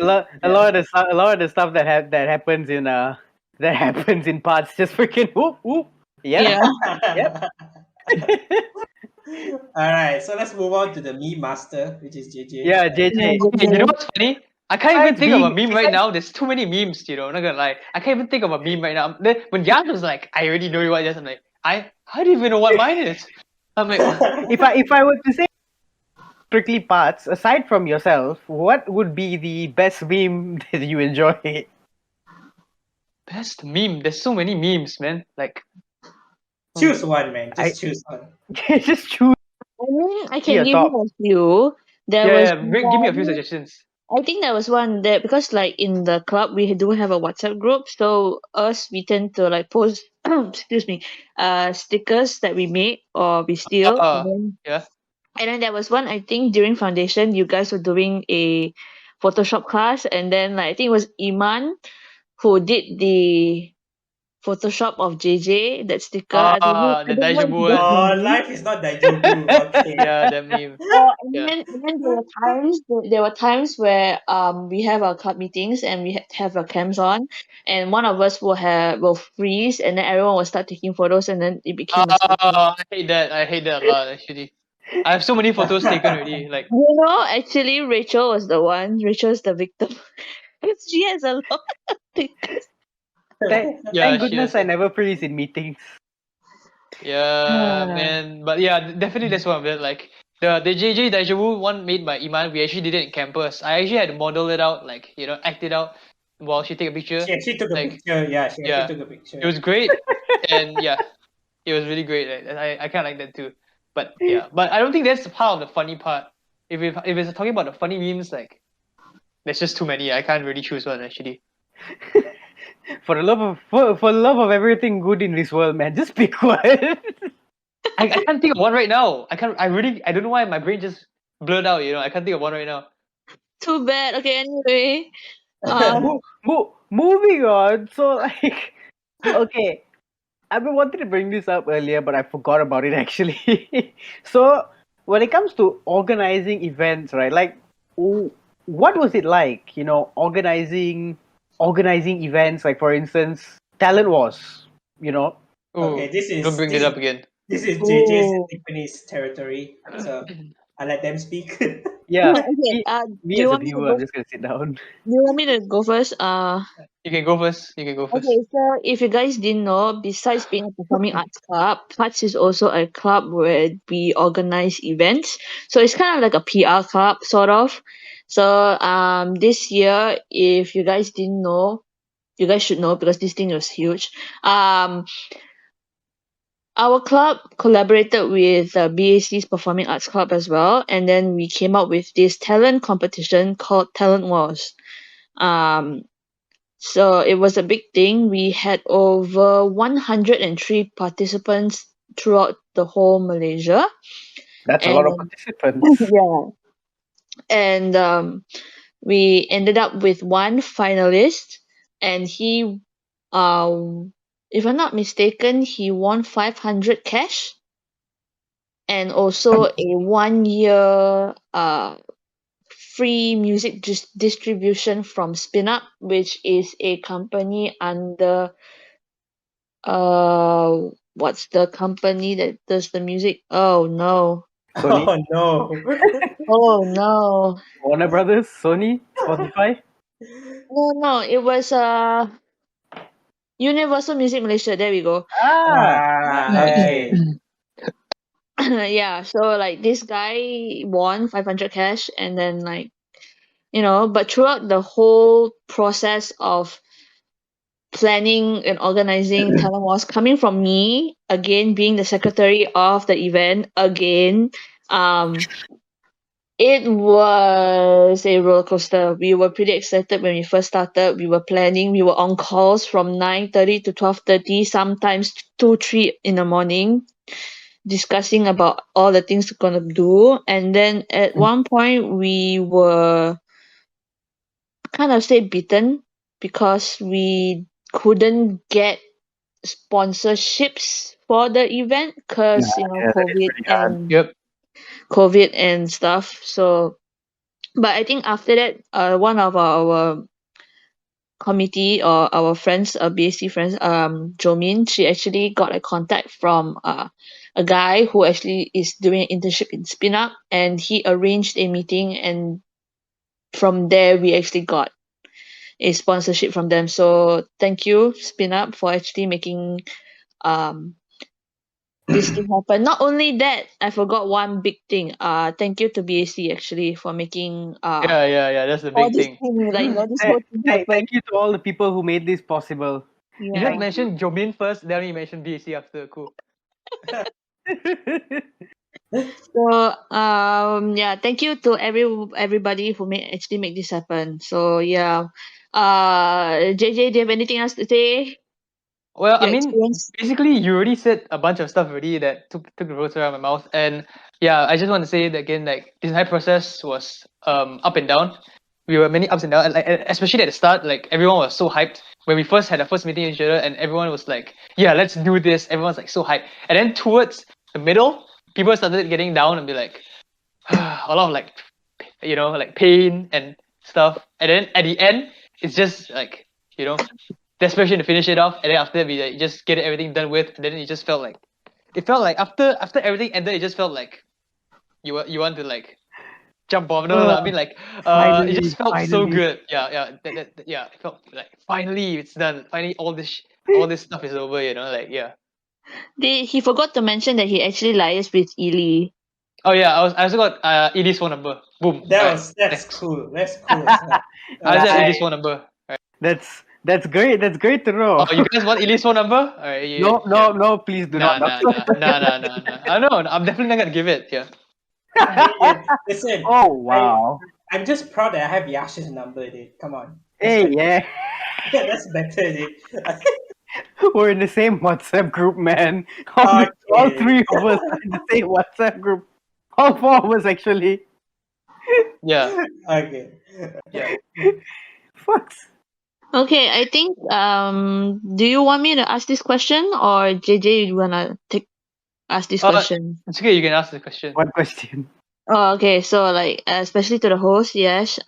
S1: A lot of the stuff that happens in parts just freaking whoop whoop. Yeah.
S3: All right, so let's move on to the meme master, which is JJ.
S1: Yeah, JJ.
S4: Okay, you know what's funny? I can't even
S1: Besides
S4: think of a
S1: being-
S4: meme right now. There's too many memes, not gonna lie. I can't even think of a meme right now. Then when Jan was like, I already know what it is, I'm like, I don't even know what mine is. I'm like,
S1: if I were to say strictly parts, aside from yourself, what would be the best meme that you enjoy?
S4: best meme. There's so many memes, man. Like,
S3: Choose one, man.
S1: I-
S3: Just choose one.
S1: Just choose.
S2: I mean, I
S1: Yeah,
S2: can give
S1: top.
S2: you a few. There
S4: yeah,
S2: was
S4: yeah. Give me a few
S2: one.
S4: suggestions.
S2: I think there was one that because like in the club we do have a WhatsApp group, so we tend to like post excuse me, stickers that we make or we steal.
S4: Yeah.
S2: And then there was one I think during foundation you guys were doing a Photoshop class, and then like I think it was Iman who did the Photoshop of JJ, that sticker.
S4: The deja vu one.
S3: Oh, life is not deja vu. Okay.
S4: Yeah, that meme.
S2: And
S4: Yeah.
S2: then there were times where we have our club meetings and we have our cams on, and one of us will freeze, and then everyone will start taking photos, and then it became a sticker.
S4: I hate that. I hate that a lot, actually. I have so many photos taken already. Like,
S2: Actually, Rachel was the one. Rachel's the victim. She has a lot of stickers.
S4: yeah,
S1: Thank goodness
S4: she
S1: I
S4: has.
S1: never freeze in meetings.
S4: Yeah, man. But yeah, definitely that's one of it. Like the JJ Deja Vu one made by Iman, we actually did it in campus. I actually had to model it out, like, act it out while she take a picture.
S3: She actually took a
S4: Like,
S3: picture. Yeah, she
S4: yeah,
S3: actually took a picture.
S4: it was great. And yeah, it was really great. I kind of like that too. But yeah, but I don't think that's part of the funny part. If it's talking about the funny memes, like, there's just too many. I can't really choose one, actually.
S1: For the love of everything good in this world, man, just pick one.
S4: I can't think of one right now. I don't know why my brain just blurred out. I can't think of one right now.
S2: Too bad. Okay, anyway.
S1: Moving on. So like, okay, I've been wanting to bring this up earlier, but I forgot about it actually. So when it comes to organizing events, right? Like, what was it like? Organizing events. Like, for instance, Talent Wars.
S3: Okay, this is
S4: Don't bring it up again.
S3: This is JJ's
S2: Ooh.
S3: and Tiffany's territory, so I let them speak.
S1: Yeah.
S2: Okay.
S1: Me
S2: Do you
S1: as a
S2: want me to
S1: viewer,
S2: go?
S1: I'm just gonna sit down.
S2: Do you want me to go first?
S4: You can go first. You can go first.
S2: Okay, so if you guys didn't know, besides being a performing arts club, Parts is also a club where we organize events. So it's kind of like a PR club, sort of. So this year, if you guys didn't know, you guys should know because this thing was huge. Our club collaborated with BAC's Performing Arts Club as well, and then we came up with this talent competition called Talent Wars. So it was a big thing. We had over 103 participants throughout the whole Malaysia.
S1: That's a lot of
S2: And
S1: participants.
S2: yeah. And we ended up with one finalist, and he if I'm not mistaken, he won 500 cash and also a 1 year free music distribution from Spin Up, which is a company under what's the company that does the music? Oh no.
S1: Sony,
S3: Oh no!
S2: Oh no.
S1: Warner Brothers, Sony, Spotify.
S2: No, it was Universal Music Malaysia. There we go.
S3: Okay.
S2: Yeah, so like this guy won 500 cash, and then like but throughout the whole process of planning and organizing talent was coming from me again, being the secretary of the event again. It was a roller coaster. We were pretty excited when we first started. We were planning. We were on calls from 9:30 to 12:30, sometimes 2, 3 in the morning, discussing about all the things we're gonna do. And then at one point, we were kind of say beaten because we couldn't get sponsorships for the event because
S1: Yeah, that is
S2: COVID
S1: pretty hard.
S2: and
S4: Yep.
S2: COVID and stuff. So, but I think after that, one of our committee or our friends, BAC friends, Jomin, she actually got a contact from a guy who actually is doing an internship in Spin Up, and he arranged a meeting, and from there we actually got a sponsorship from them. So thank you, Spin Up, for actually making this thing happen. Not only that, I forgot one big thing. Thank you to BAC actually for making
S4: Yeah. That's the
S2: all
S4: big
S2: this
S4: thing.
S2: thing, like all this whole thing happen.
S1: Thank you to all the people who made this possible.
S4: You
S2: Yeah.
S4: just mentioned Jomin first, then you mentioned BAC after. Cool.
S2: So yeah, thank you to everybody who actually make this happen. So yeah. JJ, do you have anything else to say?
S4: Well, I
S2: Your
S4: mean,
S2: experience?
S4: basically, you already said a bunch of stuff already that took the words out of my mouth, and yeah, I just want to say that again, like this entire process was up and down. We were many ups and downs, like especially at the start, like everyone was so hyped when we first had our first meeting with each other, and everyone was like, "Yeah, let's do this." Everyone's like so hyped, and then towards the middle, people started getting down and be like, a lot of like, like pain and stuff, and then at the end, it's just like, desperation to finish it off, and then after we like, just get everything done with, and then it felt like after everything ended, it just felt like you want to like jump off. No, I mean like it just felt so
S1: finally.
S4: good. Yeah, it felt like finally it's done. Finally all this stuff is over. Like yeah.
S2: He forgot to mention that he actually liaised with Ely.
S4: Oh yeah, I also got Edie's phone number. Boom.
S3: That's
S4: Next.
S3: cool. That's cool as hell.
S4: I also have
S1: Right.
S4: Edie's phone number.
S1: That's great. That's great to know.
S4: Oh, you guys want Edie's phone number? Alright,
S1: No, please do not.
S4: Nah. I know. I'm definitely not gonna give it. Yeah.
S3: Listen,
S1: Oh wow.
S3: I'm just proud that I have Yash's number, dude. Come on.
S1: Hey, yeah.
S3: That's better, dude.
S1: We're in the same WhatsApp group, man. All
S3: Okay.
S1: three of us are in the same WhatsApp group. All four of us actually.
S4: Yeah.
S3: Okay.
S4: Yeah.
S1: Fucks.
S2: Okay, I think do you want me to ask this question, or JJ you wanna ask this question?
S4: It's okay. You can ask the question.
S1: One question.
S2: Oh, okay. So, like, especially to the host, yes.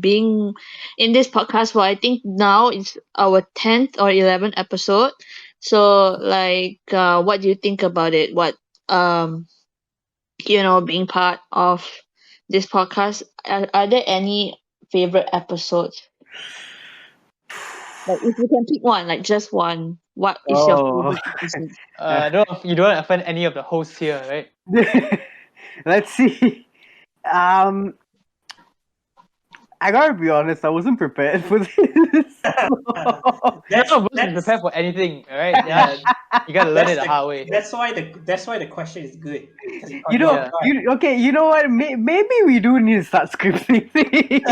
S2: Being in this podcast for I think now it's our 10th or 11th episode. So, like, what do you think about it? What being part of this podcast? Are there any favorite episodes? Like, if you can pick one, like just one, what is your favorite episode?
S4: You don't want to offend any of the hosts here, right?
S1: Let's see. I gotta be honest, I wasn't prepared for this.
S4: None of us is prepared for anything, alright? Yeah, you gotta learn it the hard way.
S3: That's why the question is good.
S1: You know what? Maybe we do need to start scripting things.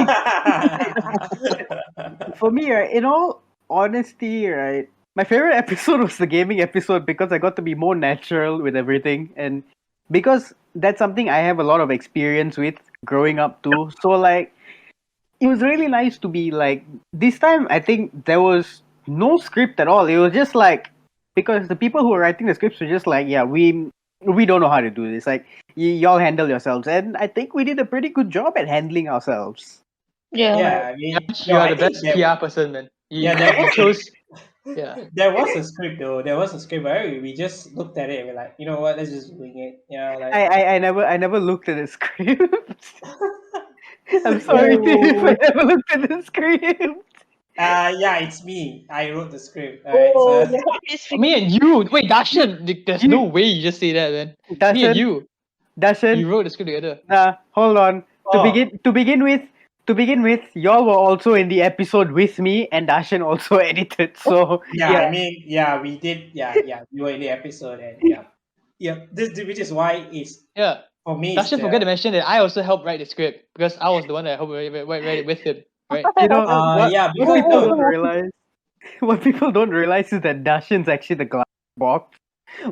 S1: For me, right, in all honesty, right, my favorite episode was the gaming episode because I got to be more natural with everything, and because that's something I have a lot of experience with growing up too. So like, it was really nice to be like, this time I think there was no script at all. It was just like, because the people who were writing the scripts were just like, yeah, we don't know how to do this. Like, y'all handle yourselves, and I think we did a pretty good job at handling ourselves.
S3: Yeah, I mean,
S4: You are the best PR person, man. You chose. Yeah.
S3: There was a script though. There was a script, right? We just looked at it and we're like, you know what? Let's just wing it. Like
S1: I never looked at the script. I'm sorry, Tiff. I never looked at the script.
S3: Yeah, it's me. I wrote the script. Alright, so
S4: Me and you. Wait, Darshan. There's no way you just say that, man. Me and you.
S1: Darshan.
S4: You wrote the script together.
S1: Hold on. To begin with, y'all were also in the episode with me, and Darshan also edited. So
S3: I mean, we did. We were in the episode, and This, which is why it's for me.
S4: Darshan forgot to mention that I also helped write the script because I was the one that helped write it with him, right?
S1: You know, what people don't realize is that Darshan's actually the glass box.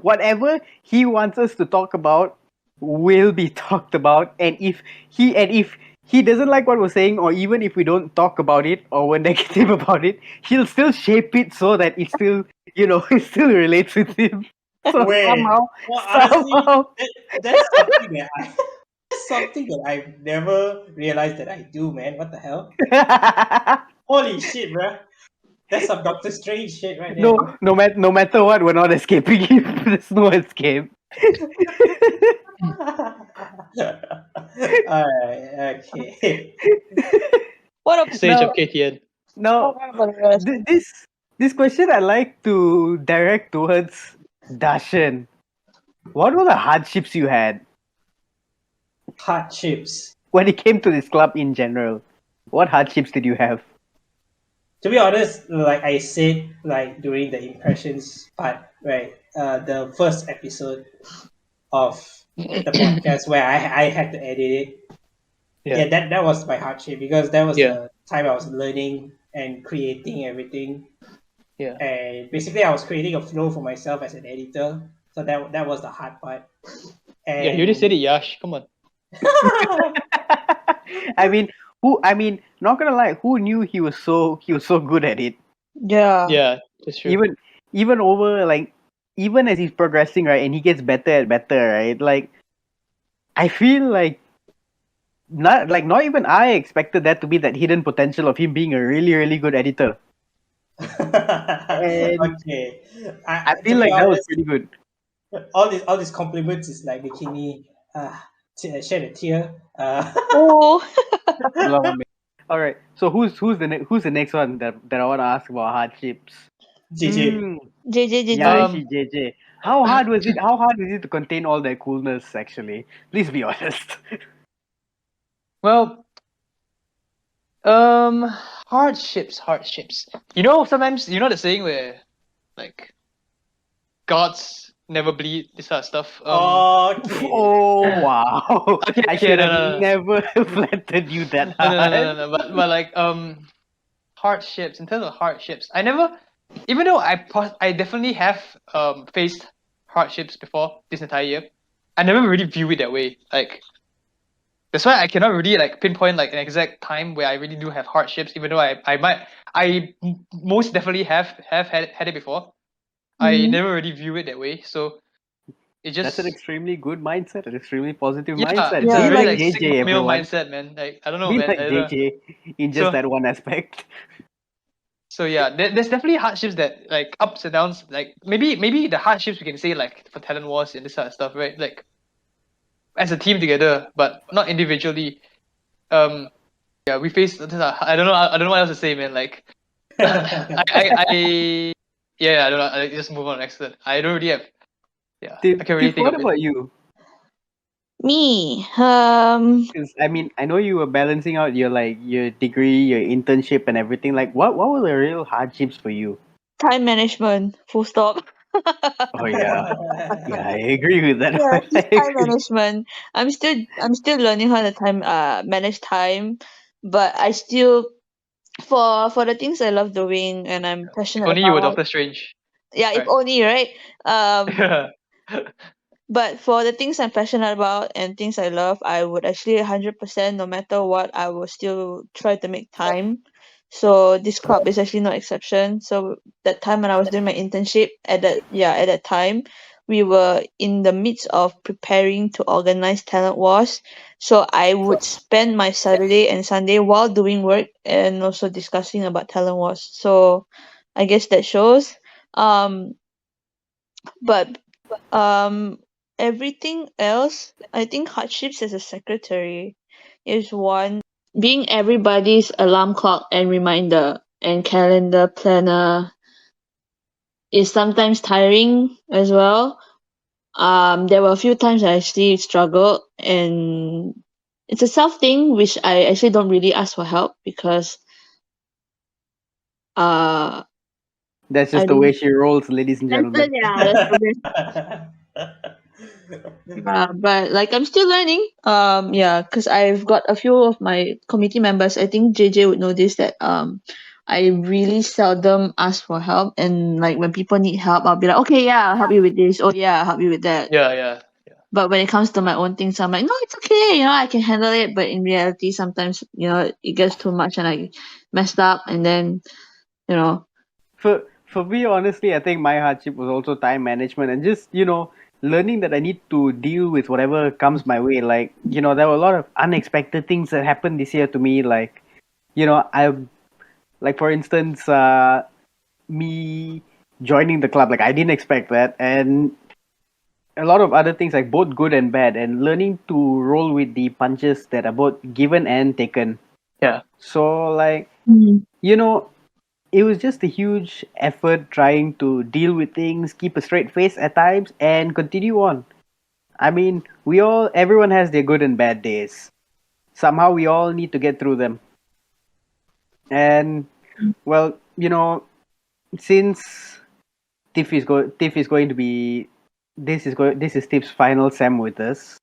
S1: Whatever he wants us to talk about will be talked about, and if he doesn't like what we're saying, or even if we don't talk about it or we're negative about it, he'll still shape it so that it still, it still relates with him. So somehow,
S3: that's something that I've never realized that I do, man. What the hell? Holy shit, bro. That's some Doctor Strange shit right there.
S1: No matter what, we're not escaping him. There's no escape.
S3: Alright, okay.
S2: What about
S4: Sage
S1: Now,
S4: of KTN.
S1: now
S2: what about the rest?
S1: this question I like to direct towards Darshan. What were the hardships you had
S3: Hardships.
S1: when it came to this club in general? What hardships did you have?
S3: To be honest, like I said, like during the impressions part, right? The first episode of the podcast where I had to edit it.
S4: Yeah.
S3: That was my hardship because that was
S4: Yeah.
S3: the time I was learning and creating everything.
S4: Yeah.
S3: And basically, I was creating a flow for myself as an editor. So that was the hard part.
S4: Yeah, you already said
S3: And
S4: it, Yash. Come on.
S1: I mean, not gonna lie, who knew he was so good at it?
S2: Yeah.
S4: Yeah, that's true.
S1: Even over like even as he's progressing, right, and he gets better and better, right? Like I feel like not even I expected that to be that hidden potential of him being a really, really good editor. And
S3: okay,
S1: I
S3: to
S1: feel
S3: be
S1: like that was
S3: honest,
S1: pretty good.
S3: all these compliments is like making me shed a tear.
S2: Oh.
S1: Love him. All right. So who's the next one that I want to ask about hardships?
S3: JJ.
S1: Hmm.
S2: JJ.
S1: Yeah,
S4: Um,
S1: actually, JJ. How hard was it? How hard was it to contain all that coolness? Actually, please be honest.
S4: well, hardships. Sometimes the saying where like gods never bleed, this kind of stuff.
S3: Okay.
S1: Oh wow!
S4: Okay,
S1: I
S4: okay,
S1: should
S4: no,
S1: have
S4: no, no,
S1: never flattered you that
S4: no, no, no, no,
S1: hard.
S4: no, no. But like hardships. In terms of hardships, I never, even though I definitely have faced hardships before this entire year, I never really view it that way. Like that's why I cannot really like pinpoint like an exact time where I really do have hardships, even though most definitely have had it before. I never really view it that way. So it
S1: That's an
S4: just
S1: extremely good mindset, an extremely positive
S4: yeah,
S1: mindset.
S4: it's
S2: Yeah,
S4: a
S1: Be
S4: really
S1: like
S2: like
S4: like
S1: JJ,
S4: sigma male
S1: everyone.
S4: mindset, man. Like I don't know,
S1: Be
S4: man.
S1: like
S4: I don't know.
S1: JJ in just
S4: So
S1: that one aspect.
S4: so yeah, there's definitely hardships that like ups and downs. Like maybe the hardships we can say like for talent wars and this kind of stuff, right? Like as a team together, but not individually. Um, yeah, we face. I don't know what else to say, man. Like I yeah, I don't know. I just move on next. I don't really have. Yeah, I can't really
S1: Tiff,
S4: think
S1: what
S4: of it.
S1: about you?
S2: me.
S1: Because I mean, I know you were balancing out your degree, your internship, and everything. Like, what were the real hardships for you?
S2: Time management. Full stop.
S1: Oh yeah, yeah, I agree with that
S2: Yeah,
S1: one. I
S2: just time
S1: agree.
S2: management. I'm still learning how to manage time, but I still for the things I love doing and I'm
S4: If
S2: passionate
S4: only you were
S2: about.
S4: Doctor Strange,
S2: Yeah, if
S4: right?
S2: only, right? Um
S4: Yeah.
S2: but for the things I'm passionate about and things I love, I would actually 100%, no matter what, I will still try to make time. So this club is actually no exception. So that time when I was doing my internship at that time, we were in the midst of preparing to organize talent wars. So I would spend my Saturday and Sunday while doing work and also discussing about talent wars. So I guess that shows. Um but everything else, I think hardships as a secretary is one. Being everybody's alarm clock and reminder and calendar planner is sometimes tiring as well. There were a few times I actually struggled, and it's a self thing which I actually don't really ask for help because uh
S1: That's
S2: I
S1: just the way
S2: don't.
S1: she rolls, ladies and gentlemen.
S2: That's the way. But like I'm still learning. Yeah, because I've got a few of my committee members. I think JJ would know this that I really seldom ask for help, and like when people need help, I'll be like, okay, yeah, I'll help you with this. Oh yeah, I'll help you with that.
S4: Yeah, yeah, yeah.
S2: But when it comes to my own things, I'm like, no, it's okay. I can handle it. But in reality, sometimes it gets too much, and I messed up, and then you know,
S1: For me, honestly, I think my hardship was also time management and just learning that I need to deal with whatever comes my way. Like there were a lot of unexpected things that happened this year to me. Like I like for instance, me joining the club. Like I didn't expect that, and a lot of other things like both good and bad, and learning to roll with the punches that are both given and taken.
S4: Yeah.
S1: So like
S2: Mm.
S1: you know, it was just a huge effort trying to deal with things, keep a straight face at times, and continue on. I mean, everyone has their good and bad days. Somehow we all need to get through them. And well, since Tiff is going to be this is Tiff's final sem with us.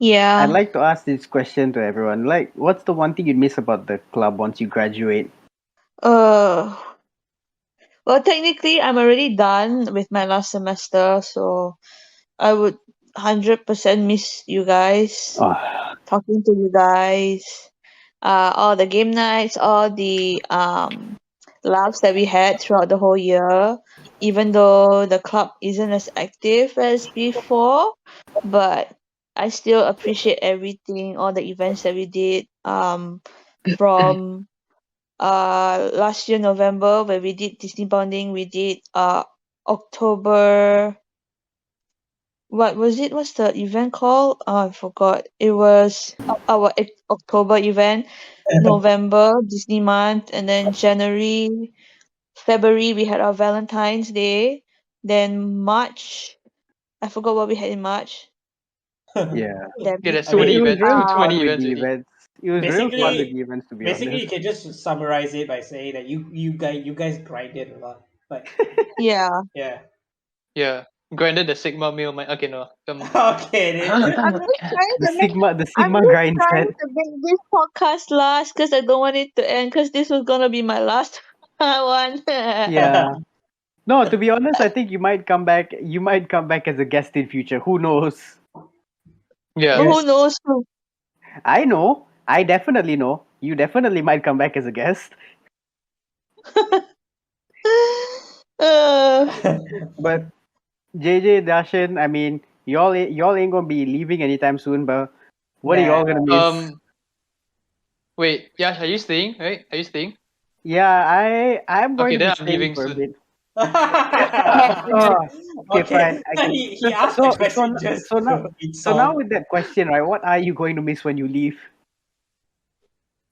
S1: I'd
S2: Yeah.
S1: like to ask this question to everyone. Like, what's the one thing you'd miss about the club once you graduate?
S2: Uh, well, technically, I'm already done with my last semester, so I would 100% miss you guys,
S1: Oh,
S2: talking to you guys, all the game nights, all the laughs that we had throughout the whole year. Even though the club isn't as active as before, but I still appreciate everything, all the events that we did. From last year November where we did Disney bonding, we did October, what was it? What's the event called? Oh, I forgot. It was our October event, November Disney month, and then January, February we had our Valentine's Day. Then March, I forgot what we had in March.
S1: yeah.
S2: Damn
S4: Yeah,
S2: it.
S4: there's
S3: I
S4: so
S1: It
S4: many
S3: mean,
S1: was
S4: events.
S1: real
S4: Too
S1: fun
S4: many
S1: with
S4: events
S1: the
S4: already.
S1: events. It was real fun with
S3: basically,
S1: the events, to be
S3: basically,
S1: honest.
S3: you can just summarize it by saying that you guys grinded a lot. But
S2: Yeah.
S3: yeah,
S4: Yeah. Granted, the Sigma meal might. Okay, no.
S3: okay, then.
S2: I'm just trying
S1: The
S2: to make
S1: Sigma, the
S2: I'm
S1: Sigma
S2: just
S1: grind
S2: trying
S1: set.
S2: to make this podcast last because I don't want it to end because this was gonna be my last one.
S1: Yeah. No, to be honest, I think you might come back. You might come back as a guest in future. Who knows?
S4: Yeah.
S2: But who
S3: Yes.
S2: knows?
S1: I know. I definitely know. You definitely might come back as a guest.
S2: uh,
S1: But JJ, Dashan, I mean, y'all ain't gonna be leaving anytime soon. But what are
S3: Nah.
S1: y'all gonna miss?
S4: Wait. Yash, are you staying? Right? Are you staying?
S1: Yeah, I'm going
S4: Okay,
S1: to be
S4: then I'm
S1: staying
S4: leaving
S1: for a
S4: soon.
S1: bit. Oh, okay, fine.
S3: Okay.
S1: I can.
S3: He asked the
S1: So
S3: question just
S1: so now
S3: to
S1: so now
S3: insult.
S1: with that question, right? What are you going to miss when you leave?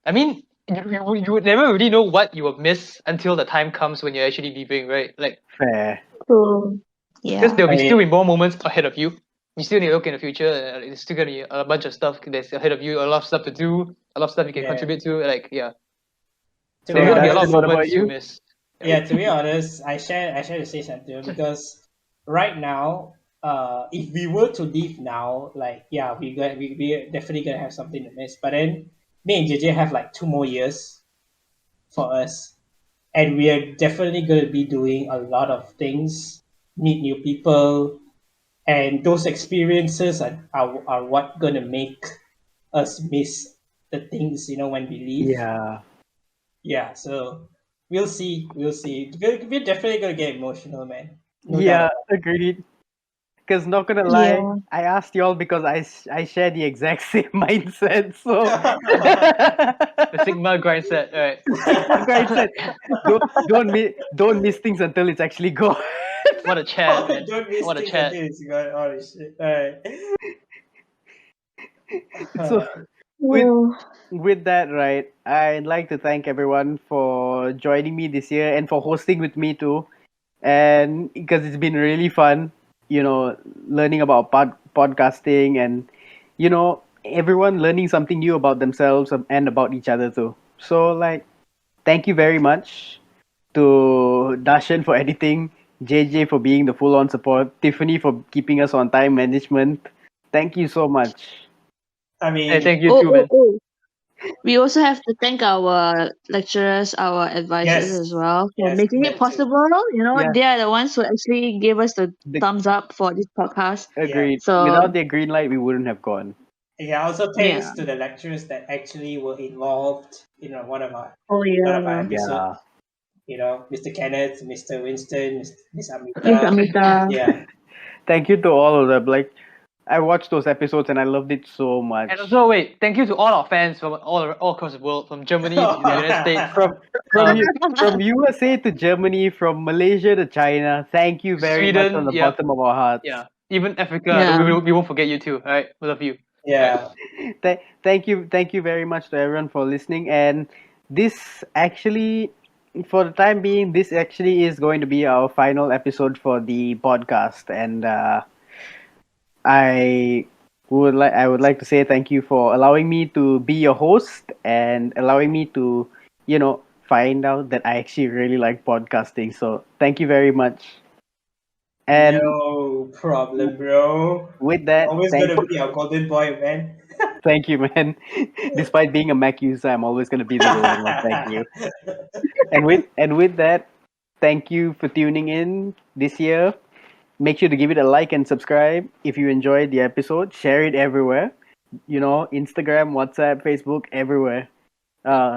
S4: I mean, you would never really know what you will miss until the time comes when you're actually leaving, right? Like,
S1: Fair.
S2: so
S4: because
S2: yeah.
S4: there'll
S3: I
S4: be still be
S3: mean,
S4: more moments ahead of you. You still need to look in the future. There's still gonna be a bunch of stuff that's ahead of you. A lot of stuff to do. A lot of stuff you can
S3: yeah.
S4: contribute to. Like, yeah,
S3: To be
S4: there's
S1: So
S4: gonna be a lot of
S1: Dashan,
S3: honest,
S1: what about
S4: moments to
S1: you?
S4: miss.
S3: yeah. To be honest, I share the same sentiment because right now, if we were to leave now, like yeah, we definitely gonna have something to miss. But then me and JJ have like 2 more years for us, and we are definitely gonna be doing a lot of things, meet new people, and those experiences are what gonna make us miss the things when we leave.
S1: Yeah.
S3: Yeah, so we'll see we're definitely gonna get emotional, man, no doubt
S1: Yeah,
S3: about
S1: agreed. Because not gonna lie,
S2: Yeah.
S1: I asked y'all because I share the exact same mindset. So
S4: The Sigma grind set, right?
S1: Sigma guy said, don't miss things until it's actually gone.
S4: What a chat, man.
S3: Don't miss
S4: What a
S3: things
S4: chat.
S3: until it's gone. Oh shit. Alright.
S1: So with
S2: Oh,
S1: with that, right, I'd like to thank everyone for joining me this year and for hosting with me too. And because it's been really fun, learning about podcasting and everyone learning something new about themselves and about each other too. So like, thank you very much to Darshan for editing, JJ for being the full on support, Tiffany for keeping us on time management. Thank you so much.
S3: I
S4: Hey,
S3: mean,
S4: thank you
S2: oh,
S4: too,
S2: oh,
S4: man.
S2: oh. We also have to thank our lecturers, our advisors
S3: yes,
S2: as well for
S3: yes,
S2: making it
S3: that too.
S2: possible.
S1: Yeah,
S2: They are the ones who actually gave us the
S1: the,
S2: thumbs up for this podcast.
S3: Yeah.
S1: agreed.
S2: So
S1: Without their green light, we wouldn't have gone.
S3: Yeah, also
S2: yeah.
S3: thanks to the lecturers that actually were involved in
S2: Oh
S3: one of our
S2: yeah.
S3: episodes.
S1: Yeah.
S3: Mr. Kenneth, Mr. Winston, Miss
S2: Miss
S3: Amita.
S2: Amita.
S3: Yeah.
S1: Thank you to all of them. Like, I watched those episodes and I loved it so
S4: And
S1: much.
S4: also, wait, thank you to all our fans from all across the world, from Germany to the United States,
S1: From
S4: um,
S1: from USA to Germany, from Malaysia to China. Thank you very much from
S4: Sweden.
S1: the
S4: Yep,
S1: bottom of our hearts.
S4: yeah. even Africa,
S2: Yeah.
S4: we won't forget you too. All right, we love you.
S3: Yeah.
S1: Thank you very much to everyone for listening. And this actually, for the time being, this actually is going to be our final episode for the podcast. And I would like to say thank you for allowing me to be your host and allowing me to, find out that I actually really like podcasting. So thank you very much. And
S3: No problem, bro.
S1: with that,
S3: Always gonna be our golden boy, man.
S1: thank you, man. Despite being a Mac user, I'm always gonna be the golden one. Thank you. And with that, thank you for tuning in this year. Make sure to give it a like and subscribe if you enjoyed the episode. Share it everywhere. Instagram, WhatsApp, Facebook, everywhere.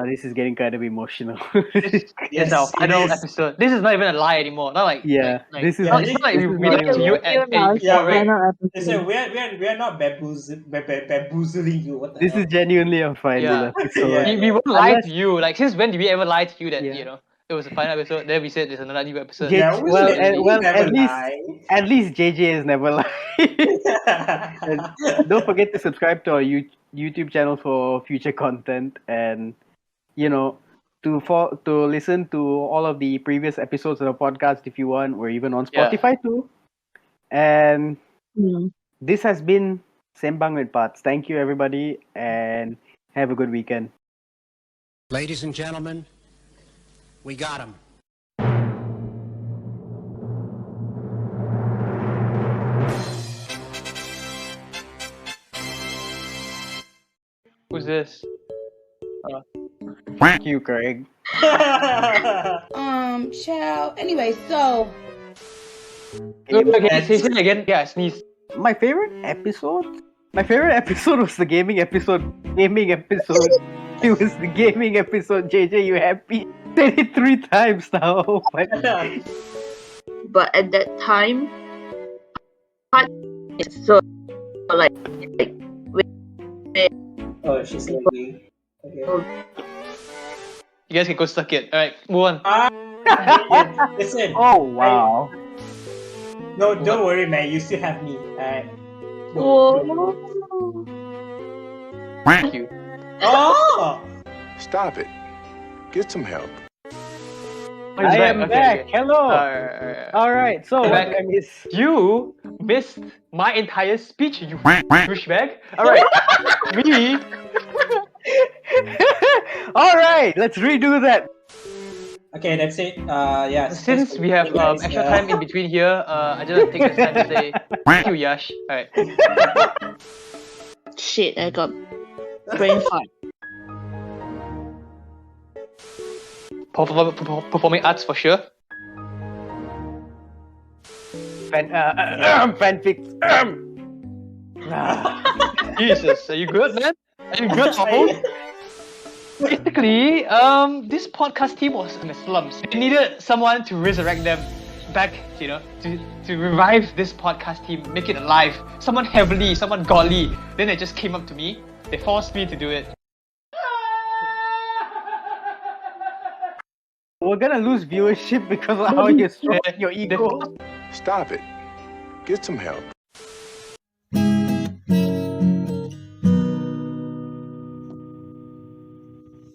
S1: This is getting kind of emotional.
S4: This
S3: Yes,
S4: is our
S3: it
S4: final
S3: is.
S4: episode. This is not even a lie anymore. Not like
S1: Yeah,
S4: like
S1: this is
S3: Yeah,
S4: it's not like
S1: this
S4: we
S1: is
S4: we
S1: not
S4: lied to
S1: even
S4: you
S1: a lie.
S4: and
S3: Yeah,
S4: right.
S2: Final
S3: Listen,
S2: episode.
S3: we're not bamboozling you. What the
S1: This
S3: hell?
S1: is genuinely a final
S4: Yeah.
S1: episode.
S3: Yeah.
S4: We won't lie
S1: Unless
S4: to you. Like since when did we ever lie to you that
S1: Yeah.
S4: it was a final episode? Then we said there's another new episode.
S1: J-
S3: Yeah,
S1: well,
S3: we never
S1: at least
S3: lie.
S1: JJ has never lied. And don't forget to subscribe to our YouTube channel for future content, and to listen to all of the previous episodes of the podcast if you want. We're even on
S4: Yeah.
S1: Spotify too. And
S2: Mm.
S1: this has been Sembang with Parts. Thank you everybody, and have a good weekend.
S5: Ladies and gentlemen, we got him.
S4: Who's this?
S1: Thank you, Craig.
S6: Child. Anyway, so
S4: Okay, say it again. Yeah, sneeze.
S1: My favorite episode? My favorite episode was the gaming episode. Gaming episode. It was the gaming episode. JJ, you happy? Said it 3 times now. But
S2: But at that time, so like
S3: Oh, she's lagging. Okay.
S4: You guys can go suck it. All right, move on.
S3: Listen.
S1: oh wow.
S3: No, don't worry, man. You still have me. Alright.
S4: Thank you.
S3: Oh!
S7: Stop it. Get some help.
S4: Oh, he's
S1: I am
S4: Okay,
S1: back.
S4: okay.
S1: Hello.
S4: Alright.
S1: Alright, so
S4: I'm
S1: what
S4: back.
S1: did I miss?
S4: You missed my entire speech, you douchebag. Alright, me.
S1: Alright, let's redo that.
S3: Okay, that's it. Yeah.
S4: Since we have
S3: guys,
S4: extra time in between here, I just want to take this time to say thank you, Yash. Alright.
S2: shit, I got brain fart.
S4: Performing arts for sure.
S1: Fanfics.
S4: Jesus, are you good, man? Are you good, Paul? Basically, this podcast team was in the slums. They needed someone to resurrect them back, to revive this podcast team, make it alive. Someone heavenly, someone godly. Then they just came up to me. They forced me to do it.
S1: We're gonna lose viewership because of how you're stroking your ego.
S7: Stop it. Get some help.